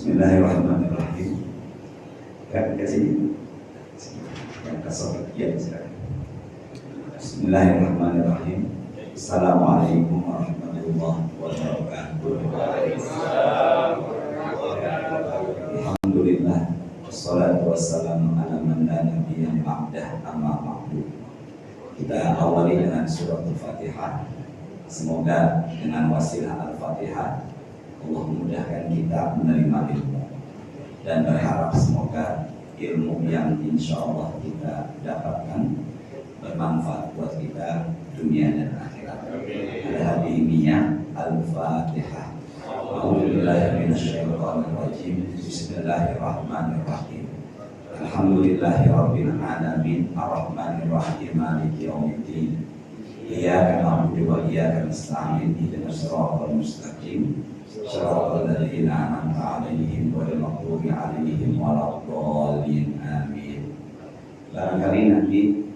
Bismillahirrahmanirrahim. Ya, ke sini. Yang kesal ya, silakan. Bismillahirrahmanirrahim. Assalamualaikum warahmatullahi wabarakatuh. Alhamdulillah. Wassalatu wassalamu ala man la nabiyya ba'dah, amma ba'du. Kita awali dengan surah Al-Fatihah. Semoga dengan wasilah Al-Fatihah Allah mudahkan kita menerima ilmu dan berharap semoga ilmu yang insya Allah kita dapatkan bermanfaat buat kita dunia dan akhirat. Al-Hadimiyah Al-Fatihah. A'udzubillahiminasyaitonirrajim. Bismillahirrahmanirrahim. Alhamdulillahirabbil alamin arrahmanirrahim maliki yaumiddin. Iyyaka na'budu wa iyyaka nasta'in ihdinas siratal mustaqim. Shiratal ladzina an'amta 'alaihim ghairil maghdubi 'alaihim waladdallin. Amin. Barangkali nanti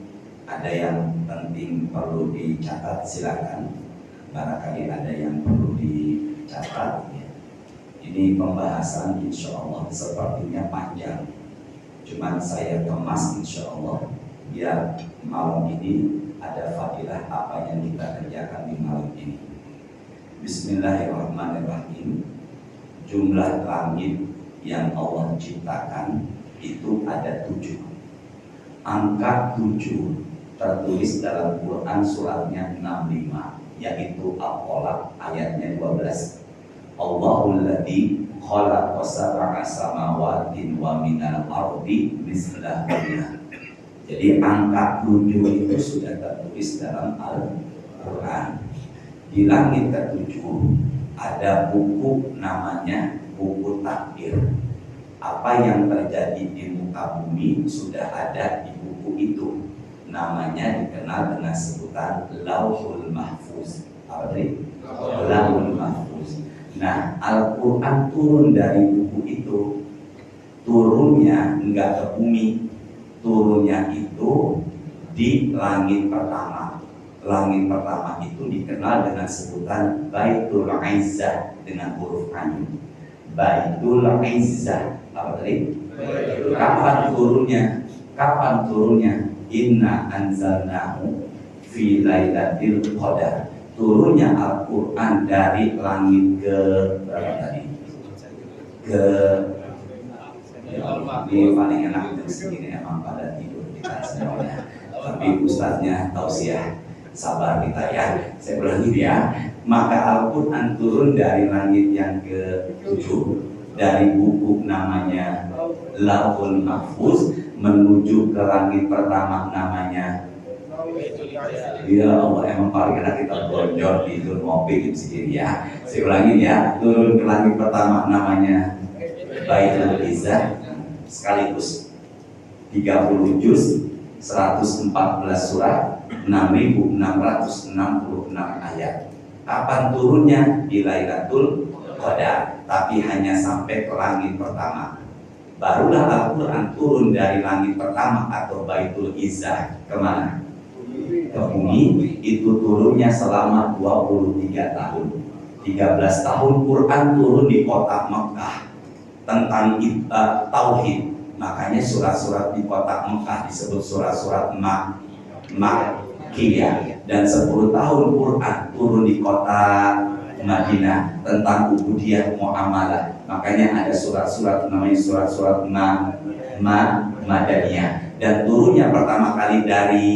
ada yang penting perlu dicatat, silakan. Barangkali ada yang perlu dicatat ya. Ini pembahasan insya Allah sepertinya panjang. Cuman saya kemas insya Allah biar malam ini ada fadilah apa yang kita kerjakan di malam ini. Bismillahirrahmanirrahim. Jumlah langit yang Allah ciptakan itu ada 7. Angka 7 tertulis dalam Quran suratnya 65, yaitu Al-Qalaq ayatnya 12. Allahul ladzi khalaqa sab'a samawati wa minal ardi mislahunna. Jadi angka 7 itu sudah tertulis dalam Al-Quran. Di langit ke-7 ada buku namanya buku takdir. Apa yang terjadi di muka bumi sudah ada di buku itu. Namanya dikenal dengan sebutan Lauhul Mahfuz. Apa tadi? Lauhul Mahfuz. Nah, Al-Quran turun dari buku itu. Turunnya enggak ke bumi, turunnya itu di langit pertama. Langit pertama itu dikenal dengan sebutan Baitul Izzah dengan huruf Ain. Baitul Izzah. Apa tadi? Kapan turunnya? Kapan turunnya? Inna anzalnahu fi lailatul qadar. Turunnya Al-Quran dari langit ke berapa tadi? Ke ini paling enak dari segini, emang pada tidur kita semuanya. Tapi ustaznya tausiah, sabar kita ya. Saya ulangi ya. Maka Al-Quran turun dari langit yang ke-7 dari buku namanya Lauhul Mahfuz menuju ke langit pertama namanya. Ya Allah, emang paling enak kita bonjol tidur ngopi gitu sendiri ya. Saya ulangi ya. Turun ke langit pertama namanya Baitul Izzah, sekaligus 30 juz, 114 surat, 6.666 ayat. Kapan turunnya? Di Lailatul Qadar, tapi hanya sampai ke langit pertama. Barulah Al-Quran turun dari langit pertama atau Baitul Izzah kemana? Ke bumi. Itu turunnya selama 23 tahun. 13 tahun Quran turun di kota Mekah tentang tauhid. Makanya surat-surat di kota Mekah disebut surat-surat Makkiyah. Dan 10 tahun Quran turun di kota Madinah tentang ubudiyah muamalah. Makanya ada surat-surat namanya surat-surat Madaniyah. Dan turunnya pertama kali dari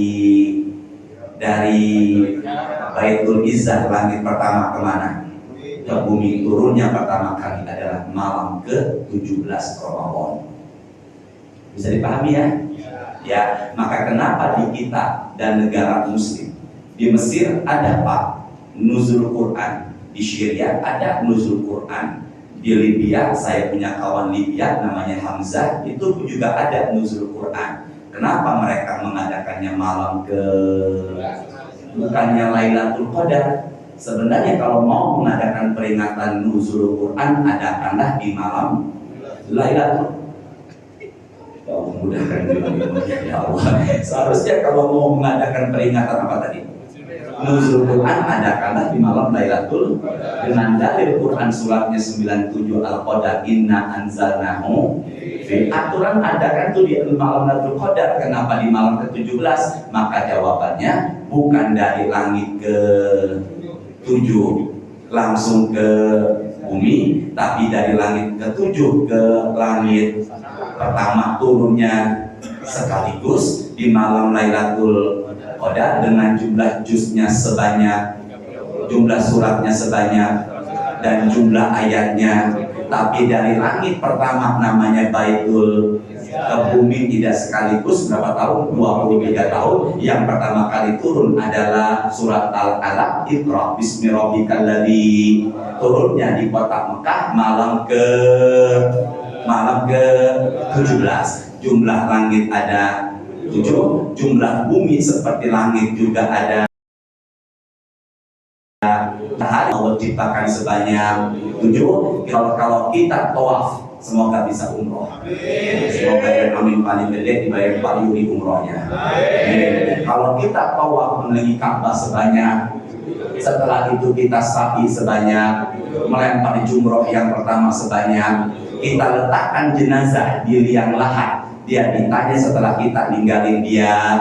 Baitul Izzah langit pertama kemana? Ke bumi. Turunnya pertama kali adalah malam ke-17 Ramadan. Bisa dipahami ya? Ya, maka kenapa di kita dan negara muslim, di Mesir ada Pak nuzul Quran, di Syria ada nuzul Quran, di Libya saya punya kawan Libya namanya Hamzah, itu juga ada nuzul Quran. Kenapa mereka mengadakannya malam bukannya Lailatul Qadar? Sebenarnya kalau mau mengadakan peringatan nuzul Quran, adakanlah di malam Lailatul. Ya Allah, mudahkan ya Allah. Seharusnya kalau mau mengadakan peringatan apa tadi? nuzul Quran adakanlah di malam Lailatul dengan dalil Quran suratnya 97 Al-Qadar inna anzalnahu. Aturan adakan tuh di malam Lailatul Qadar. Kenapa di malam ke-17? Maka jawabannya bukan dari langit ke-7 langsung ke bumi, tapi dari langit ke-7 ke langit pertama turunnya sekaligus di malam Lailatul Qadar dengan jumlah juznya sebanyak, jumlah suratnya sebanyak, dan jumlah ayatnya. Tapi dari langit pertama namanya Baitul ke bumi tidak sekaligus berapa tahun? 23 tahun. Yang pertama kali turun adalah surat Al-Alaq, Iqra bismi rabbikal ladzi, turunnya di kota Mekah malam ke-17. Jumlah langit ada 7, jumlah bumi seperti langit juga ada. Allah ciptakan sebanyak 7. Kalau kita tawaf, semoga bisa umroh. Semoga yang amin paling gede dibayar Pak Yuri umrohnya. Kalau kita tawaf menuju Ka'bah sebanyak, setelah itu kita sa'i sebanyak, melempar jumroh yang pertama sebanyak, kita letakkan jenazah di liang lahat. Dia ditanya setelah kita ninggalin dia.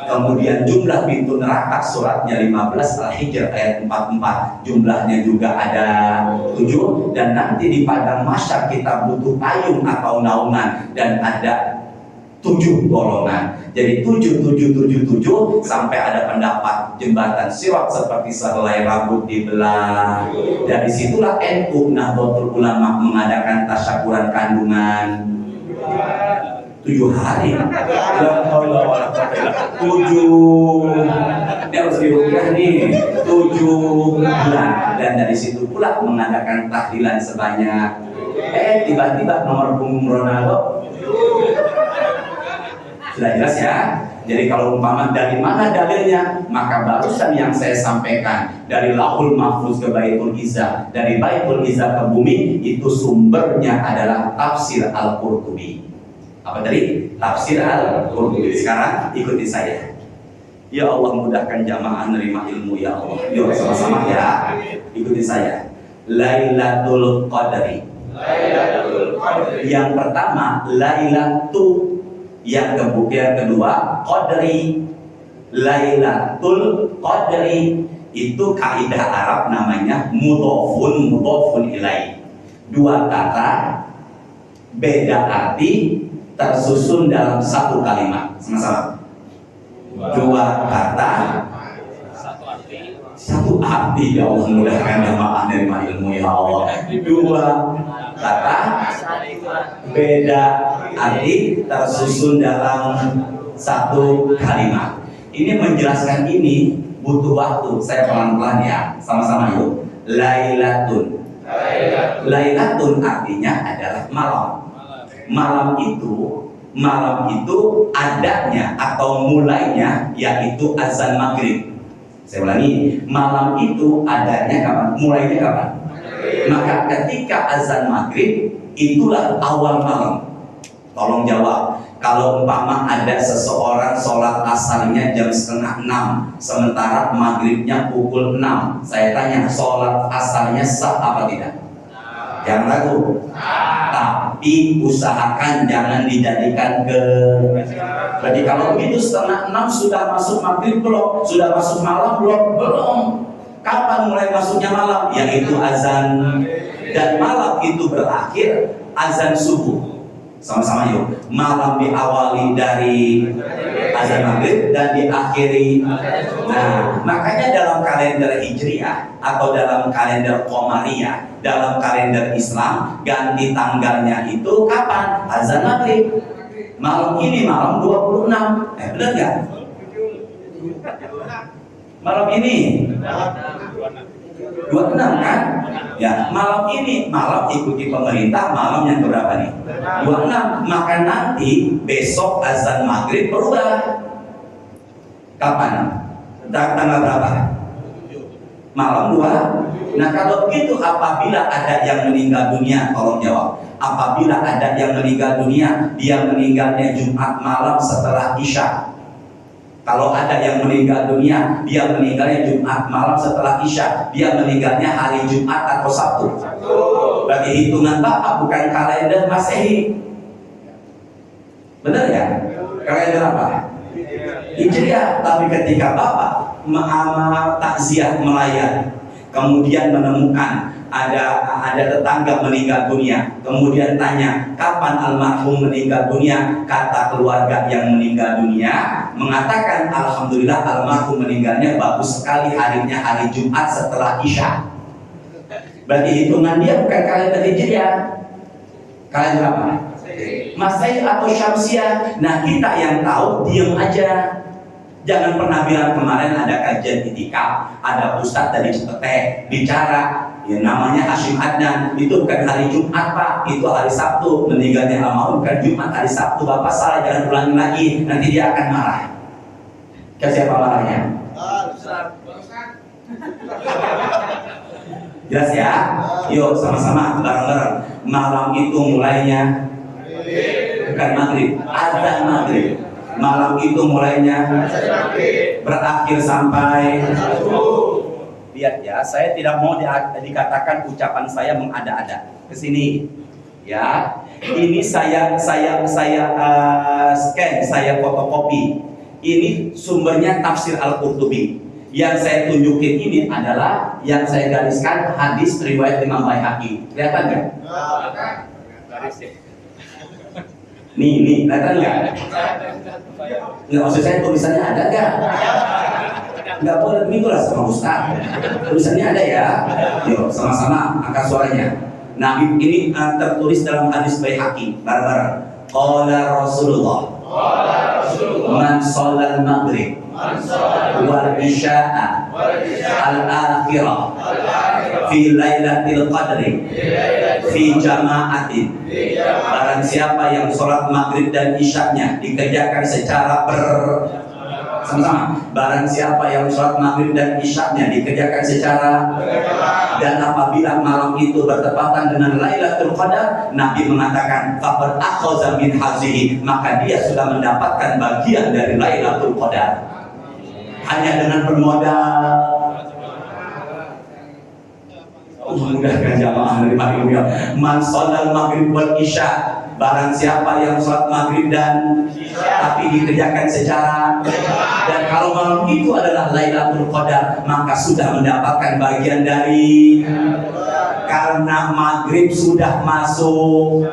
Kemudian jumlah pintu neraka suratnya 15 Al-Hijr ayat 44, jumlahnya juga ada 7. Dan nanti di padang mahsyar kita butuh payung atau naungan dan ada 7 golongan. Jadi 7 sampai ada pendapat jembatan Sirat seperti sehelai rambut dibelah. Dari situlah NU Nahdlatul Ulama mengadakan tasyakuran kandungan 7 hari. 7. Ini harus dirupiah nih. 7 bulan. Dan dari situ pula mengadakan tahlilan sebanyak. Tiba-tiba nomor punggung Ronaldo. Sudah jelas ya. Jadi kalau umpama dari mana dalilnya, maka barusan yang saya sampaikan dari Lauhul Mahfuz ke Baitul Izzah, dari Baitul Izzah ke bumi, itu sumbernya adalah tafsir Al-Qurtubi. Apa tadi? Tafsir Al-Qurtubi. Sekarang ikuti saya. Ya Allah, mudahkan jamaah nerima ilmu ya Allah. Yuk sama-sama ya. Ikuti saya. Lailatul Qadri. Yang pertama Lailatul, yang kedua Qadri. Lailatul Qadri itu kaidah Arab namanya mudhofun ilaih. Dua kata beda arti tersusun dalam satu kalimat. Sama-sama. Dua kata satu arti. Ya Allah, mudahkan jamaah nerima ilmu ya Allah. Dua kata beda arti tersusun dalam satu kalimat. Ini menjelaskan ini butuh waktu. Saya pelan-pelan ya. Sama-sama yuk. Lailatun. Lailatun artinya adalah malam. Malam itu adanya atau mulainya yaitu azan maghrib. Saya ulangi, malam itu adanya kapan? Mulainya kapan? Maka ketika azan maghrib itulah awal malam. Tolong jawab. Kalau umpama ada seseorang sholat asarnya jam 5:30, sementara maghribnya pukul 6, saya tanya, sholat asarnya sah apa tidak? Jangan ragu. Tapi usahakan jangan dijadikan ke. Berarti kalau begitu 5:30 sudah masuk maghrib belum? Sudah masuk malam belum? Belum. Kapan mulai masuknya malam? Yaitu azan. Dan malam itu berakhir azan subuh. Sama-sama yuk. Malam diawali dari azan maghrib dan diakhiri. Nah, makanya dalam kalender Hijriah atau dalam kalender Qamariyah, dalam kalender Islam, ganti tanggalnya itu kapan? Azan maghrib. Malam ini malam 26. Benar nggak? Malam ini 26 kan? Ya, malam ini, malam ikuti pemerintah, malam yang berapa nih? 26. Maka nanti besok azan maghrib berubah. Kapan? Tanggal berapa? Malam 2. Nah, kalau begitu apabila ada yang meninggal dunia, tolong jawab. Apabila ada yang meninggal dunia, dia meninggalnya Jumat malam setelah Isya. Kalau ada yang meninggal dunia, dia meninggalnya Jumat malam setelah Isya, dia meninggalnya hari Jumat atau Sabtu. Bagi hitungan Bapak bukan kalender Masehi. Benar ya? Kalender apa? Hijriah. Tapi ketika Bapak takziah melayat, kemudian menemukan ada tetangga meninggal dunia, kemudian tanya kapan almarhum meninggal dunia, kata keluarga yang meninggal dunia mengatakan alhamdulillah almarhum meninggalnya bagus sekali, harinya hari Jumat setelah Isya. Berarti hitungan dia bukan kalender Hijriah. Kalender apa? Masehi atau Syamsiah. Nah, kita yang tahu diam aja. Jangan pernah bilang kemarin ada kajian itikaf, ada ustadz dari Cipete bicara, ya namanya Hashim Adnan, itu bukan hari Jumat Pak, itu hari Sabtu, meninggalnya almarhum bukan Jumat, hari Sabtu. Bapak salah, jangan ulangi lagi, nanti dia akan marah. Ke siapa marahnya? Jelas ya? Yuk sama-sama bareng-bareng. Malam itu mulainya bukan maghrib, azan maghrib. Malam itu mulainya berakhir sampai. Lihat ya, saya tidak mau dikatakan ucapan saya mengada-ada. Kesini, ya. Ini saya scan, saya fotokopi. Ini sumbernya tafsir Al-Qurtubi. Yang saya tunjukin ini adalah yang saya gariskan hadis riwayat Imam Baihaqi. Kelihatan nggak? Nih, kelihatan nggak? Nggak, maksud saya tulisannya ada nggak? Nggak boleh begitu lah sama Ustaz. Tulisannya ada ya. Yuk, sama-sama angkat suaranya. Nah, ini tertulis dalam hadis Baihaqi. Bareng-bareng. Qala Rasulullah. Man sholal maghrib wal isya'a al-akhirah fi lailatul qadri fi jama'atin. Barang siapa yang sholat maghrib dan isyaknya dikerjakan secara sama-sama. Barang siapa yang sholat maghrib dan isyaknya dikerjakan secara, dan apabila malam itu bertepatan dengan Lailatul Qadar, Nabi mengatakan faqad akhadha min hazihi, maka dia sudah mendapatkan bagian dari Lailatul Qadar. Hanya dengan bermodal memudahkan jamaah menerima ilmu. Man sholal maghrib wal isya, barang siapa yang sholat maghrib dan tapi dikerjakan secara, dan kalau malam itu adalah Lailatul Qadar, maka sudah mendapatkan bagian dari, karena maghrib sudah masuk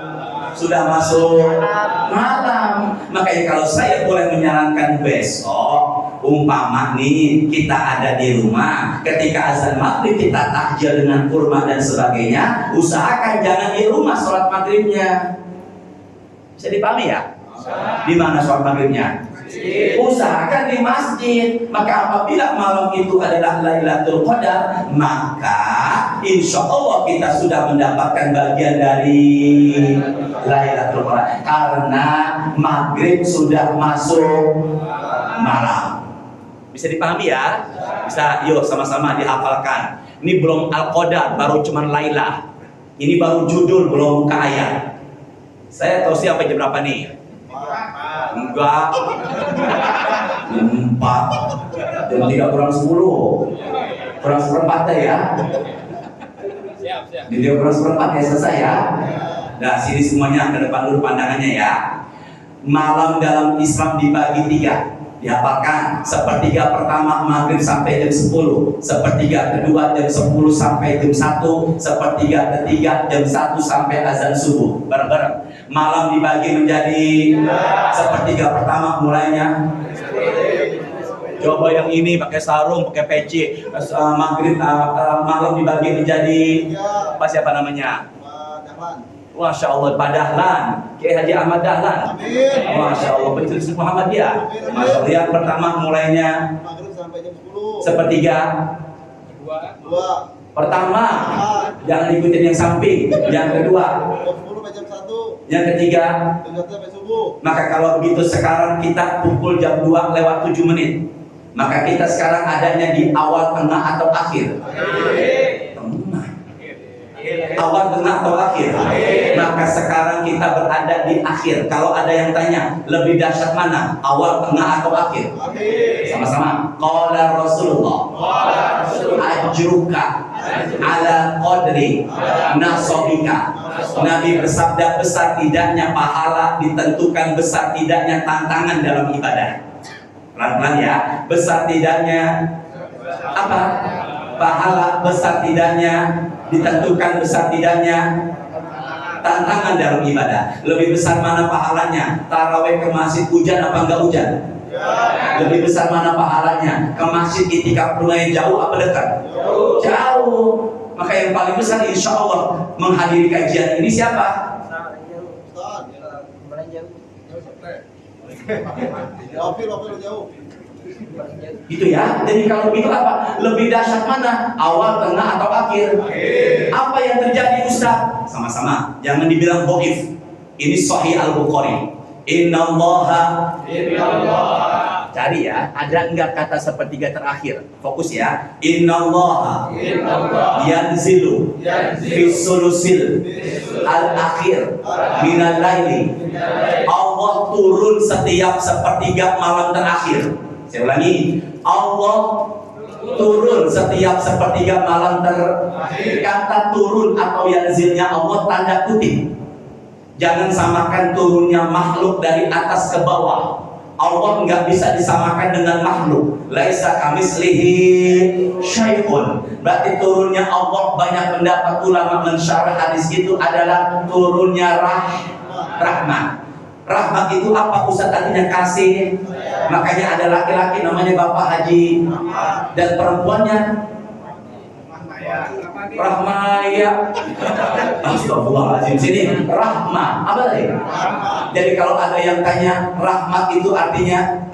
malam. Makanya kalau saya boleh menyarankan besok, umpama nih kita ada di rumah, ketika azan maghrib kita takjil dengan kurma dan sebagainya, usahakan jangan di rumah sholat maghribnya. Bisa dipahami ya? Di mana sholat maghribnya? Usahakan di masjid. Maka apabila malam itu adalah Lailatul Qadar, maka insya Allah kita sudah mendapatkan bagian dari Lailatul Qadar, karena maghrib sudah masuk malam. Bisa dipahami ya? Bisa, yuk sama-sama dihafalkan. Ini belum Al-Qadar, baru cuman Lailah. Ini baru judul, belum buka ayat. Saya tahu siapa jam berapa nih? Enggak. 4 jam 3 kurang 10 kurang seperempat ya. Siap. Di 3 kurang seperempat ya selesai ya. Nah, sini semuanya ke depan dulu pandangannya ya. Malam dalam Islam dibagi 3. Dihafalkan. Sepertiga pertama maghrib sampai jam 10, sepertiga kedua jam 10 sampai jam 1, sepertiga ketiga jam 1 sampai azan subuh. Bareng-bareng. Malam dibagi menjadi sepertiga pertama mulainya. Coba yang ini pakai sarung, pakai peci. Maghrib malam dibagi menjadi apa, siapa namanya? Masya Allah, Pak Dahlan, Kiai Haji Ahmad Dahlan. Masya Allah, pencetus Muhammadiyah. Masya Allah, yang pertama mulainya sepertiga. Pertama, jangan ikutin yang samping. Yang kedua, yang ketiga. Maka kalau begitu sekarang kita pukul jam 2 lewat 7 menit. Maka kita sekarang adanya di awal, tengah, atau akhir? Tengah. awal, tengah, atau akhir? Maka sekarang kita berada di akhir. Kalau ada yang tanya, lebih dahsyat mana? Awal, tengah, atau akhir? Sama-sama. Qala Rasulullah, ajruka ala qadri nasobika. Nabi bersabda, besar tidaknya pahala ditentukan besar tidaknya tantangan dalam ibadah. Pelan-pelan ya. Besar tidaknya apa? Pahala, besar tidaknya ditentukan besar tidaknya tantangan dalam ibadah. Lebih besar mana pahalanya? Tarawih ke masjid hujan apa enggak hujan? Lebih besar mana pahalanya? Ke masjid itikaf lumayan jauh apa dekat? Jauh. Maka yang paling besar insya Allah menghadiri kajian ini siapa? Gitu ya. Jadi kalau begitu apa? Lebih dahsyat mana? Awal, tengah, atau akhir? Apa yang terjadi Ustaz? Sama-sama. Jangan dibilang dhaif. Ini Sahih Al-Bukhari. Innallaha. Cari ya, ada enggak kata sepertiga terakhir? Fokus ya. Innallaha yanzilu fi sulusil al-akhir minal laili. Allah turun setiap sepertiga malam terakhir. Saya ulangi, Allah turun setiap sepertiga malam terakhir. Kata turun atau yanzilnya Allah tanda kutip. Jangan samakan turunnya makhluk dari atas ke bawah. Allah nggak bisa disamakan dengan makhluk. Laisa kamislihi syai'un. Berarti turunnya Allah, banyak pendapat ulama mensyarah hadis itu adalah turunnya rahmat. Rahmat itu apa Ustaz? Artinya kasih. Makanya ada laki-laki namanya Bapak Haji, dan perempuannya Rahmaya. Astagfirullahaladzim. Sini Rahma. Apa tadi? Jadi kalau ada yang tanya rahmat itu artinya,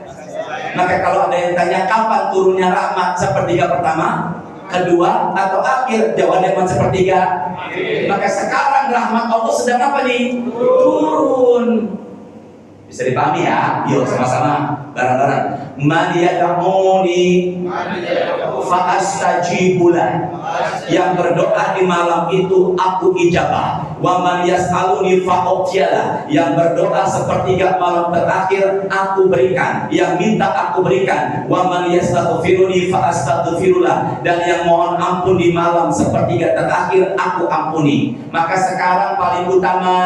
maka kalau ada yang tanya kapan turunnya rahmat, sepertiga pertama, kedua, atau akhir? Jawabannya sepertiga. Maka sekarang rahmat Allah sedang apa nih? Turun. Bisa dipahami ya? Yuk sama-sama bareng-bareng. Man yad'uni fa astajibulah. Yang berdoa di malam itu aku ijabah. Wa man yas'aluni fa u'tiyalah. Yang berdoa sepertiga malam terakhir aku berikan. Yang minta aku berikan. Wa man yastaghfiruni fa astaghfirullah. Dan yang mohon ampun di malam sepertiga terakhir aku ampuni. Maka sekarang paling utama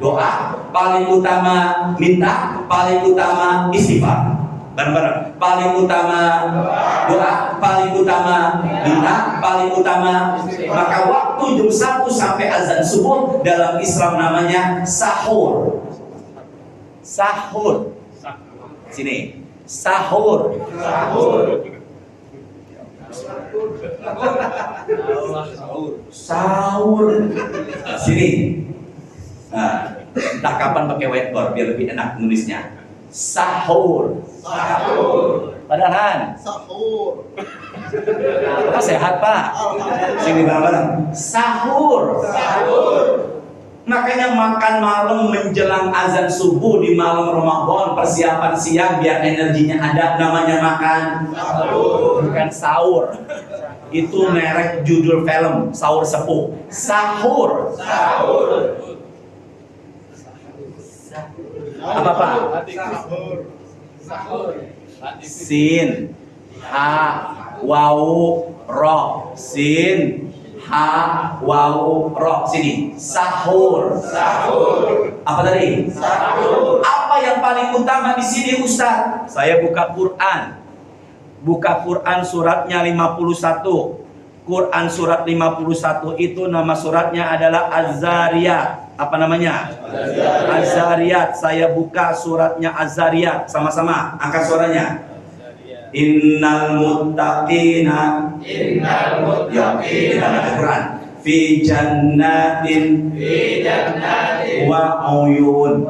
doa, paling utama minta, paling utama istighfar. Bareng-bareng. Paling utama doa, paling utama minta, paling utama. Maka waktu jam 1 sampai azan subuh dalam Islam namanya sahur. Sahur. Sini. Sahur. Sahur. Sini. Nah, entah kapan pakai whiteboard biar lebih enak nulisnya. Sahur. Padahal sahur. Apa sehat Pak? Sini bareng-bareng. Sahur. Makanya makan malam menjelang azan subuh di malam Ramadan, persiapan siang biar energinya ada, namanya makan sahur. Bukan sahur. Itu merek judul film, Sahur Sepuh. Sahur. Apa Pak? Sin, ha, wau, ro. Sin, ha, wau, ro. Sini. Sahur. Apa tadi? Sahur. Apa yang paling utama di sini Ustaz? Saya buka Quran. Buka Quran suratnya 51. Quran surat 51 itu nama suratnya adalah Az-Zariyat. Apa namanya? Az-Zariyat. Saya buka suratnya Az-Zariyat. Sama-sama angkat suaranya. Innal muttaqina Quran fi jannatin wa uyun.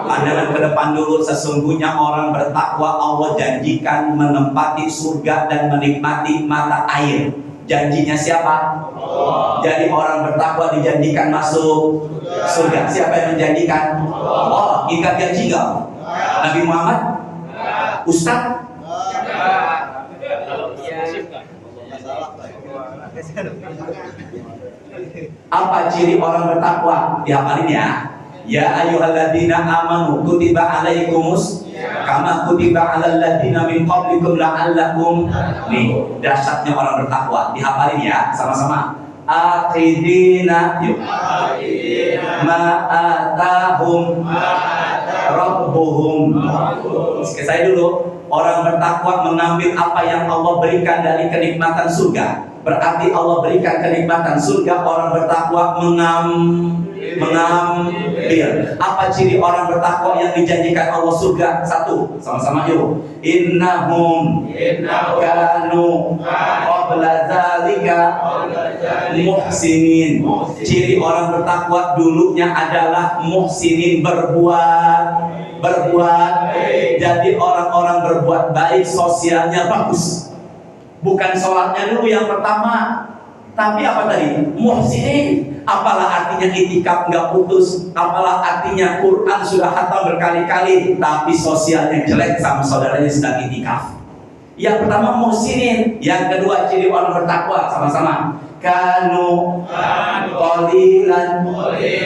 Pandangan ke depan dulu. Sesungguhnya orang bertakwa Allah janjikan menempati surga dan menikmati mata air. Janjinya siapa? Allah. Jadi orang bertakwa dijanjikan masuk surga. Siapa yang menjanjikan? Allah. Ingat janji enggak? Nabi Muhammad? Ustaz? Apa ciri orang bertakwa? Dihafalin ya. Ya ayyuhalladzina amanu kutiba alaikumus kama kutiba alal ladzina min qablikum la'allakum. Nih, dahsyatnya orang bertakwa. Dihafalin ya, sama-sama. Aqidina yuk. Ma'atahum rabbuhum. Saya dulu. Orang bertakwa mengambil apa yang Allah berikan dari kenikmatan surga. Berarti Allah berikan kenikmatan surga, orang bertakwa mengambil. Apa ciri orang bertakwa yang dijanjikan Allah surga? Satu, sama-sama yuk. Innahum kanu qabla dzalika muhsinin. Ciri orang bertakwa dulunya adalah muhsinin, berbuat. Jadi orang-orang berbuat baik, sosialnya bagus. Bukan sholatnya dulu yang pertama, tapi apa tadi? Muhsinin. Apalah artinya itikaf nggak putus? Apalah artinya Quran sudah khatam berkali-kali, tapi sosialnya jelek sama saudaranya sedang itikaf. Yang pertama muhsinin, yang kedua ciri orang bertakwa, sama-sama. Kanu qalilan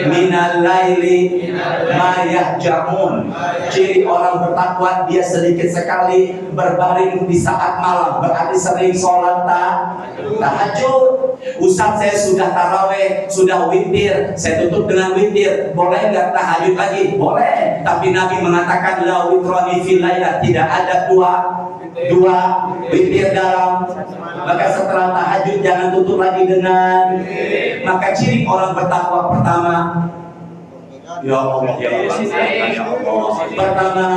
minal laili ma yahjamun. Ciri orang bertakwa dia sedikit sekali berbaring di saat malam, berarti sering sholat tahajud. Ustaz, saya sudah taraweh, sudah witir, saya tutup dengan witir, boleh nggak tahajud lagi? Boleh. Tapi Nabi mengatakan la witrani fil laila, tidak ada dua witir dalam. Maka setelah tahajud jangan tutup lagi dengan. Maka ciri orang bertakwa pertama, ya Allah, ya Allah. Pertama,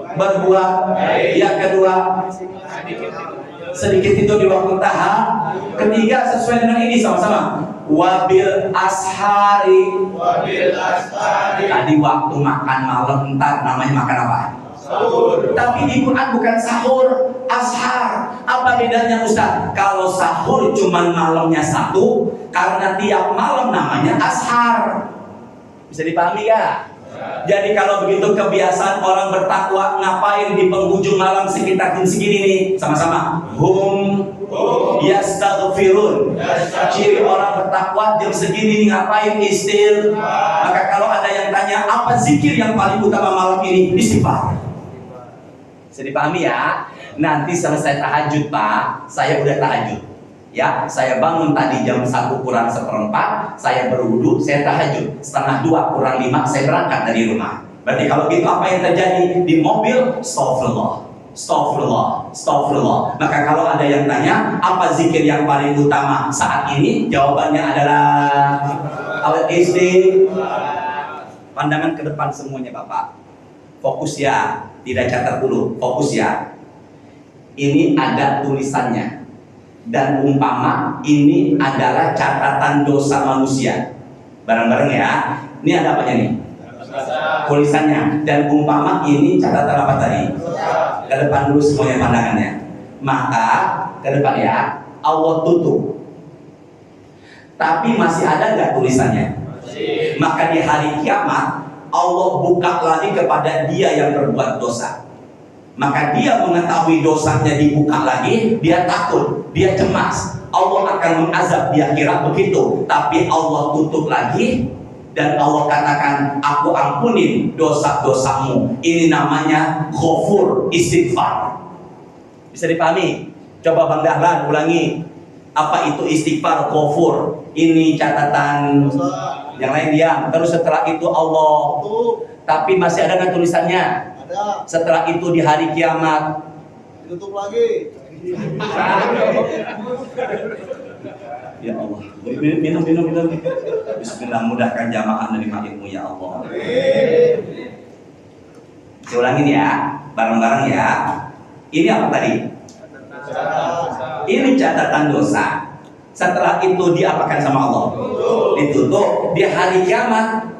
berbuat. Yang kedua, sedikit itu di waktu tahap. Ketiga, sesuai dengan ini, sama-sama. Wabil ashari. Tadi waktu makan malam, entar namanya makan apa? Sahur. Tapi di Quran bukan sahur, ashar. Apa bedanya Ustaz? Kalau sahur cuman malamnya satu, karena tiap malam namanya ashar. Bisa dipahami ya? Jadi kalau begitu kebiasaan orang bertakwa ngapain di penghujung malam sekitar jam segini nih? Sama-sama. Yastaghfirun. Ciri orang bertakwa jam segini nih ngapain? Istighfar. Maka kalau ada yang tanya apa zikir yang paling utama malam ini? Istighfar. Bisa dipahami ya? Nanti selesai tahajud Pak, saya udah tahajud. Ya, saya bangun tadi jam 1 kurang seperempat, saya berwudu, saya tahajud. Setengah 2 kurang 5, saya berangkat dari rumah. Berarti kalau gitu apa yang terjadi? Di mobil, Astagfirullah. Maka kalau ada yang tanya, apa zikir yang paling utama saat ini? Jawabannya adalah awal pandangan ke depan semuanya Bapak. Fokus ya, tidak catat dulu, fokus ya. Ini ada tulisannya. Dan umpama ini adalah catatan dosa manusia. Bareng-bareng ya. Ini ada apanya nih? Tulisannya. Dan umpama ini catatan apa tadi? Ke depan dulu semuanya pandangannya. Maka ke depan ya, Allah tutup. Tapi masih ada nggak tulisannya? Maka di hari kiamat Allah buka lagi kepada dia yang berbuat dosa. Maka dia mengetahui dosanya dibuka lagi, dia takut, dia cemas. Allah akan mengazab dia kira begitu, tapi Allah tutup lagi dan Allah katakan, aku ampunin dosa-dosamu. Ini namanya ghafur, istighfar. Bisa dipahami? Coba Bang Dahlan ulangi. Apa itu istighfar, ghafur? Ini catatan. Yang lain diam. Terus setelah itu Allah. Tapi masih ada nggak tulisannya? Ada. Setelah itu di hari kiamat ditutup lagi. Ya Allah. Minum. Bismillah, mudahkan jamaah menerima ilmu ya Allah. Saya ulangin ya, bareng-bareng ya. Ini apa tadi? Ini catatan dosa. Setelah itu diapakan sama Allah? Ditutup. Di hari kiamat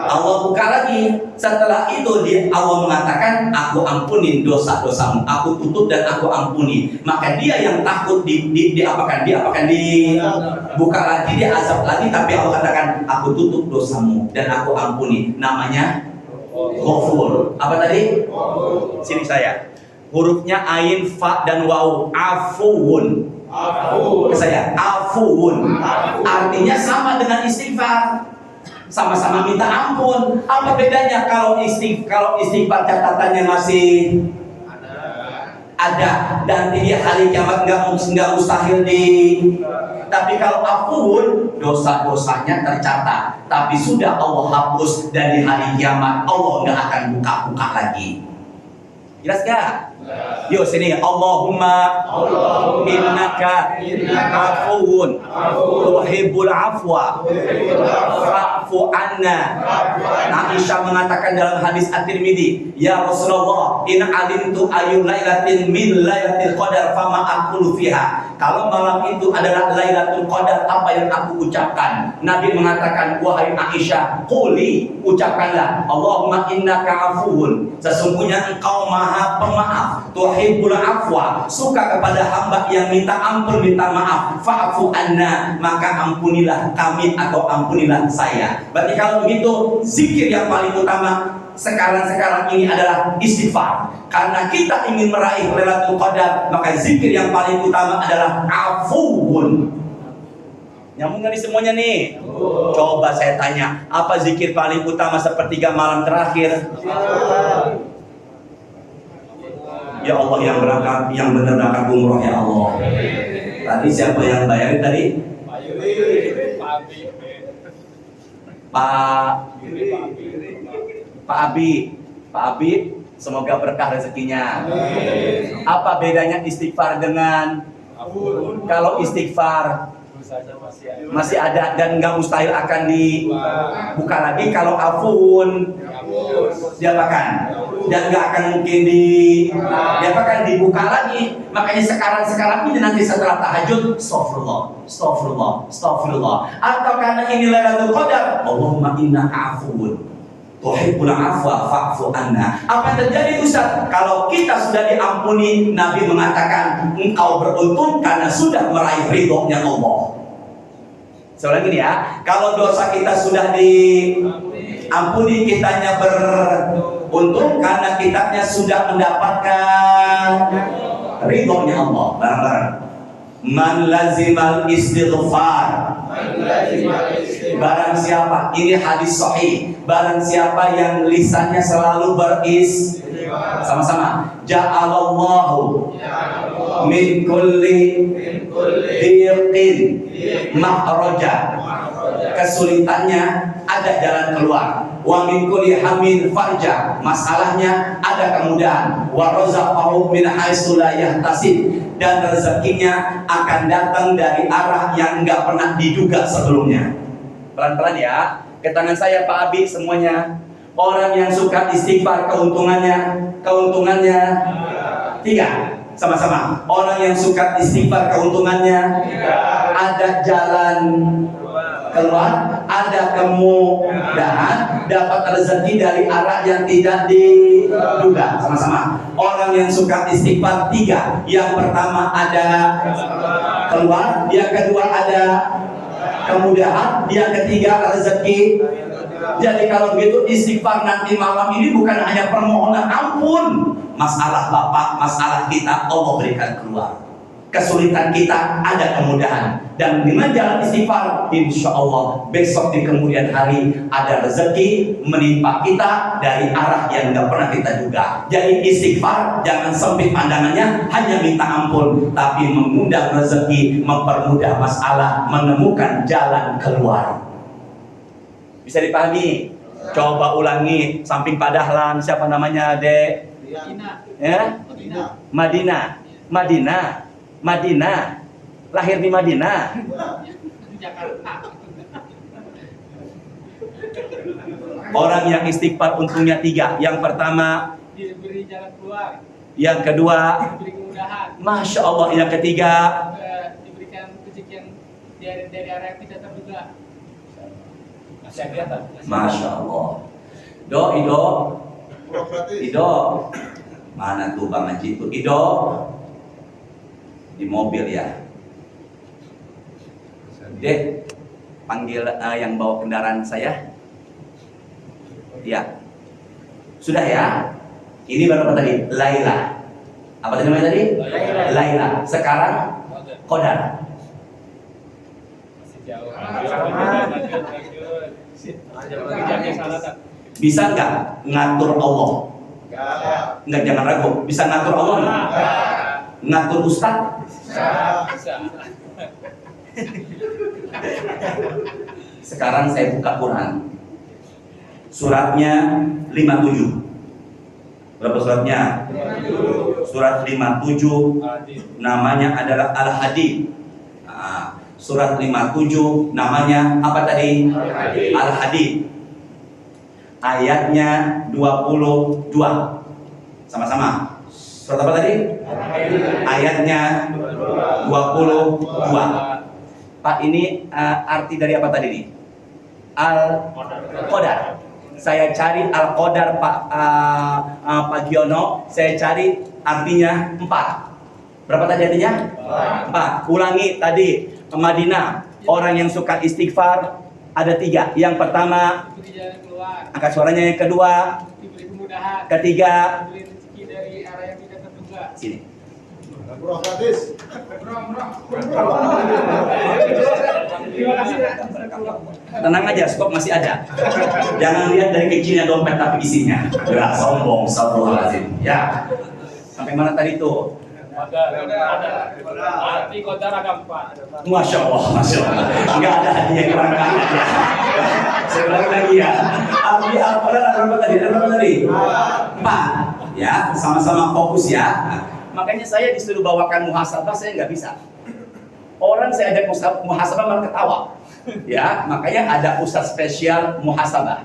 Allah buka lagi. Setelah itu Allah mengatakan, aku ampunin dosa-dosamu, aku tutup dan aku ampuni. Maka dia yang takut diapakan dibuka lagi, dia azab lagi, tapi Allah katakan, aku tutup dosamu dan aku ampuni. Namanya ghafur. Apa tadi? Sini saya. Hurufnya ain, fa dan waw. Afuun. Ke saya, afuun. Artinya sama dengan istighfar. Sama-sama minta ampun. Apa bedanya kalau istighfar catatannya masih ada dan dia hari kiamat nggak mustahil tapi kalau afuun dosa-dosanya tercatat tapi sudah Allah hapus dan di hari kiamat Allah nggak akan buka-buka lagi. Jelas gak? Yuk sini, Allahumma innaka afuun tuhibbul afwa fa'fu anna. Aisyah mengatakan dalam hadis At-Tirmidzi, ya Rasulullah, in alimtu ayu lailatin min lailatil qadar fama aqulu fiha. Kalau malam itu adalah Lailatul Qadar, apa yang aku ucapkan? Nabi mengatakan, wahai Aisyah, quli, ucapkanlah, Allahumma innaka afuun, sesungguhnya engkau maha pemaaf, tuhibbul afwa, suka kepada hamba yang minta ampun, minta maaf, fa'fu anna, maka ampunilah kami atau ampunilah saya. Berarti kalau begitu, zikir yang paling utama sekarang ini adalah istighfar. Karena kita ingin meraih Lailatul Qadar, maka zikir yang paling utama adalah afuun. Nyambung gak nih semuanya nih? Coba saya tanya, apa zikir paling utama sepertiga malam terakhir? Ya Allah yang berangkat, yang benar berangkat umroh ya Allah. Tadi siapa yang bayarin tadi? Pak Abi, semoga berkah rezekinya. Apa bedanya istighfar dengan kalau istighfar masih ada dan nggak mustahil akan dibuka lagi, kalau afun diapakan dan nggak akan mungkin diapakan dibuka lagi. Makanya sekarang ini nanti setelah tahajud, astagfirullah. Atau karena ini Lailatul Qadar, Allahumma innaka afuun tuhibbul afwa fa'fu anna. Apa yang terjadi Ustaz? Kalau kita sudah diampuni, Nabi mengatakan engkau beruntung karena sudah meraih ridhonya Allah. Soalnya gini ya, kalau dosa kita sudah diampuni, kitanya beruntung karena kitanya sudah mendapatkan ridhonya Allah. Bareng-bareng. Man lazimal istighfar, barang siapa, ini hadis sahih, barang siapa yang lisannya selalu sama-sama, ja'alallahu min kulli dhiqin mahraja, kesulitannya ada jalan keluar, wa min kulli hammin farja, masalahnya ada kemudahan, wa razaqahu min haitsu la yahtasib, dan rezekinya akan datang dari arah yang enggak pernah diduga sebelumnya. Pelan-pelan ya, ke tangan saya Pak Abi semuanya. Orang yang suka istighfar keuntungannya 3. Sama-sama. Orang yang suka istighfar keuntungannya ada jalan keluar, ada kemudahan, dapat rezeki dari arah yang tidak diduga. Sama-sama. Orang yang suka istighfar 3. Yang pertama ada keluar, yang kedua ada kemudahan, yang ketiga rezeki. Jadi kalau begitu istighfar nanti malam ini bukan hanya permohonan ampun, masalah bapak, masalah kita Allah berikan keluar, kesulitan kita ada kemudahan, dan dengan jalan istighfar insya Allah besok di kemudian hari ada rezeki menimpa kita dari arah yang tidak pernah kita duga. Jadi istighfar jangan sempit pandangannya, hanya minta ampun, tapi mengundang rezeki, mempermudah masalah, menemukan jalan keluar. Bisa dipahami? Coba ulangi samping Pak Dahlan, siapa namanya Dek? Ya? Madinah. Lahir di Madinah. Orang yang istighfar untungnya 3. Yang pertama diberi jalan keluar. Yang kedua diberi kemudahan. Masya Allah. Yang ketiga diberikan rezeki yang dari arah yang tidak terduga. Masya Allah. Ido. Mana tuh Bang Haji itu? Ido di mobil ya. Dek, panggil yang bawa kendaraan saya. Ya. Sudah ya. Ini baru apa tadi? Laila. Apa tadi namanya tadi? Laila. Sekarang Qadar. Bisa nggak ngatur Allah? Nggak, jangan ragu. Bisa ngatur Allah nggak? Ngatur Ustaz? Sekarang saya buka Quran. Suratnya 57. Berapa suratnya? Surat 57 namanya adalah Al-Hadid. Nah, surat 57 namanya apa tadi? Al-Hadid. Ayatnya 22. Sama-sama. Surat apa tadi? Ayatnya 22. Pak, ini arti dari apa tadi nih? Al-Qadar. Saya cari Al-Qadar Pak Giono. Saya cari artinya 4. Berapa tadi artinya? 4. Ulangi tadi. Madinah. Orang yang suka istighfar ada 3. Yang pertama, angkat suaranya. Yang kedua, ketiga, sini. Tenang aja, skop masih ada. Jangan lihat dari kecilnya dompet tapi isinya. Gerak sombong, astagfirullahaladzim. Ya. Sampai mana tadi tuh? Arti Qadar ada 4. Masya Allah, Masya Allah. Enggak ada hadiah kerangkaan aja. Saya ulangi lagi ya. Arti Al-Qadar ada berapa tadi? Ada berapa tadi? 4. Ya, sama-sama fokus ya. Makanya saya disuruh bawakan muhasabah, saya nggak bisa. Orang saya ajak muhasabah malah ketawa. Ya, makanya ada ustaz spesial muhasabah.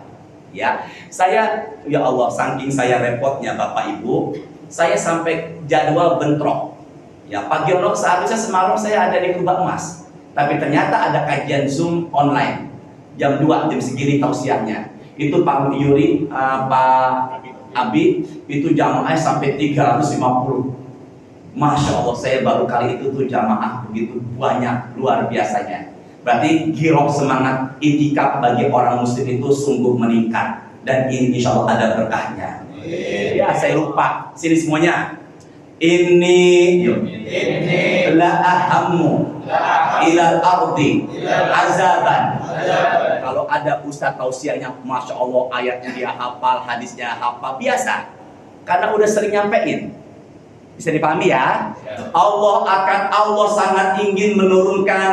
Ya, saya, ya Allah, saking saya repotnya Bapak Ibu, saya sampai jadwal bentrok. Ya, Pak Giono seharusnya semalam saya ada di Kubah Emas, tapi ternyata ada kajian Zoom online jam 2, jam segini tausiahnya. Itu Pak Yuri, Pak Abi, itu jamaah sampai 350. Masya Allah, saya baru kali itu tuh jamaah begitu banyak, luar biasanya. Berarti giroh semangat itikaf bagi orang muslim itu sungguh meningkat, dan ini insya Allah ada berkahnya. Ya, saya lupa. Sini semuanya. Ini la ahammu ilal ardi azaban. Kalau ada ustaz tausiahnya, masya Allah, ayatnya dia hafal, hadisnya hafal, biasa. Karena udah sering nyampein. Bisa dipahami ya? Allah sangat ingin menurunkan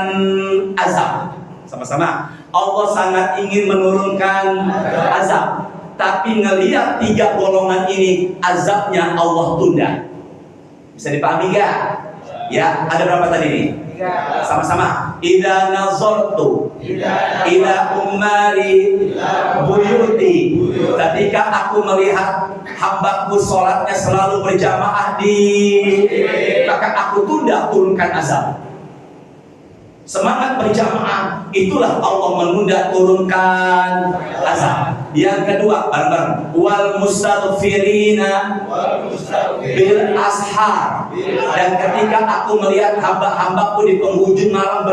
azab. Sama-sama. Allah sangat ingin menurunkan azab. Tapi ngelihat 3 golongan ini, azabnya Allah tunda. Bisa dipahami gak? Ya, ada berapa tadi nih? Sama-sama. Idza nazartu ila ummari buyuti. Ketika aku melihat hambaku sholatnya selalu berjamaah maka aku tunda turunkan azab. Semangat berjamaah, itulah Allah menunda turunkan azab. Yang kedua, bareng-bareng, wal mustaghfirina bil ashar. Dan ketika aku melihat hamba-hambaku di penghujung malam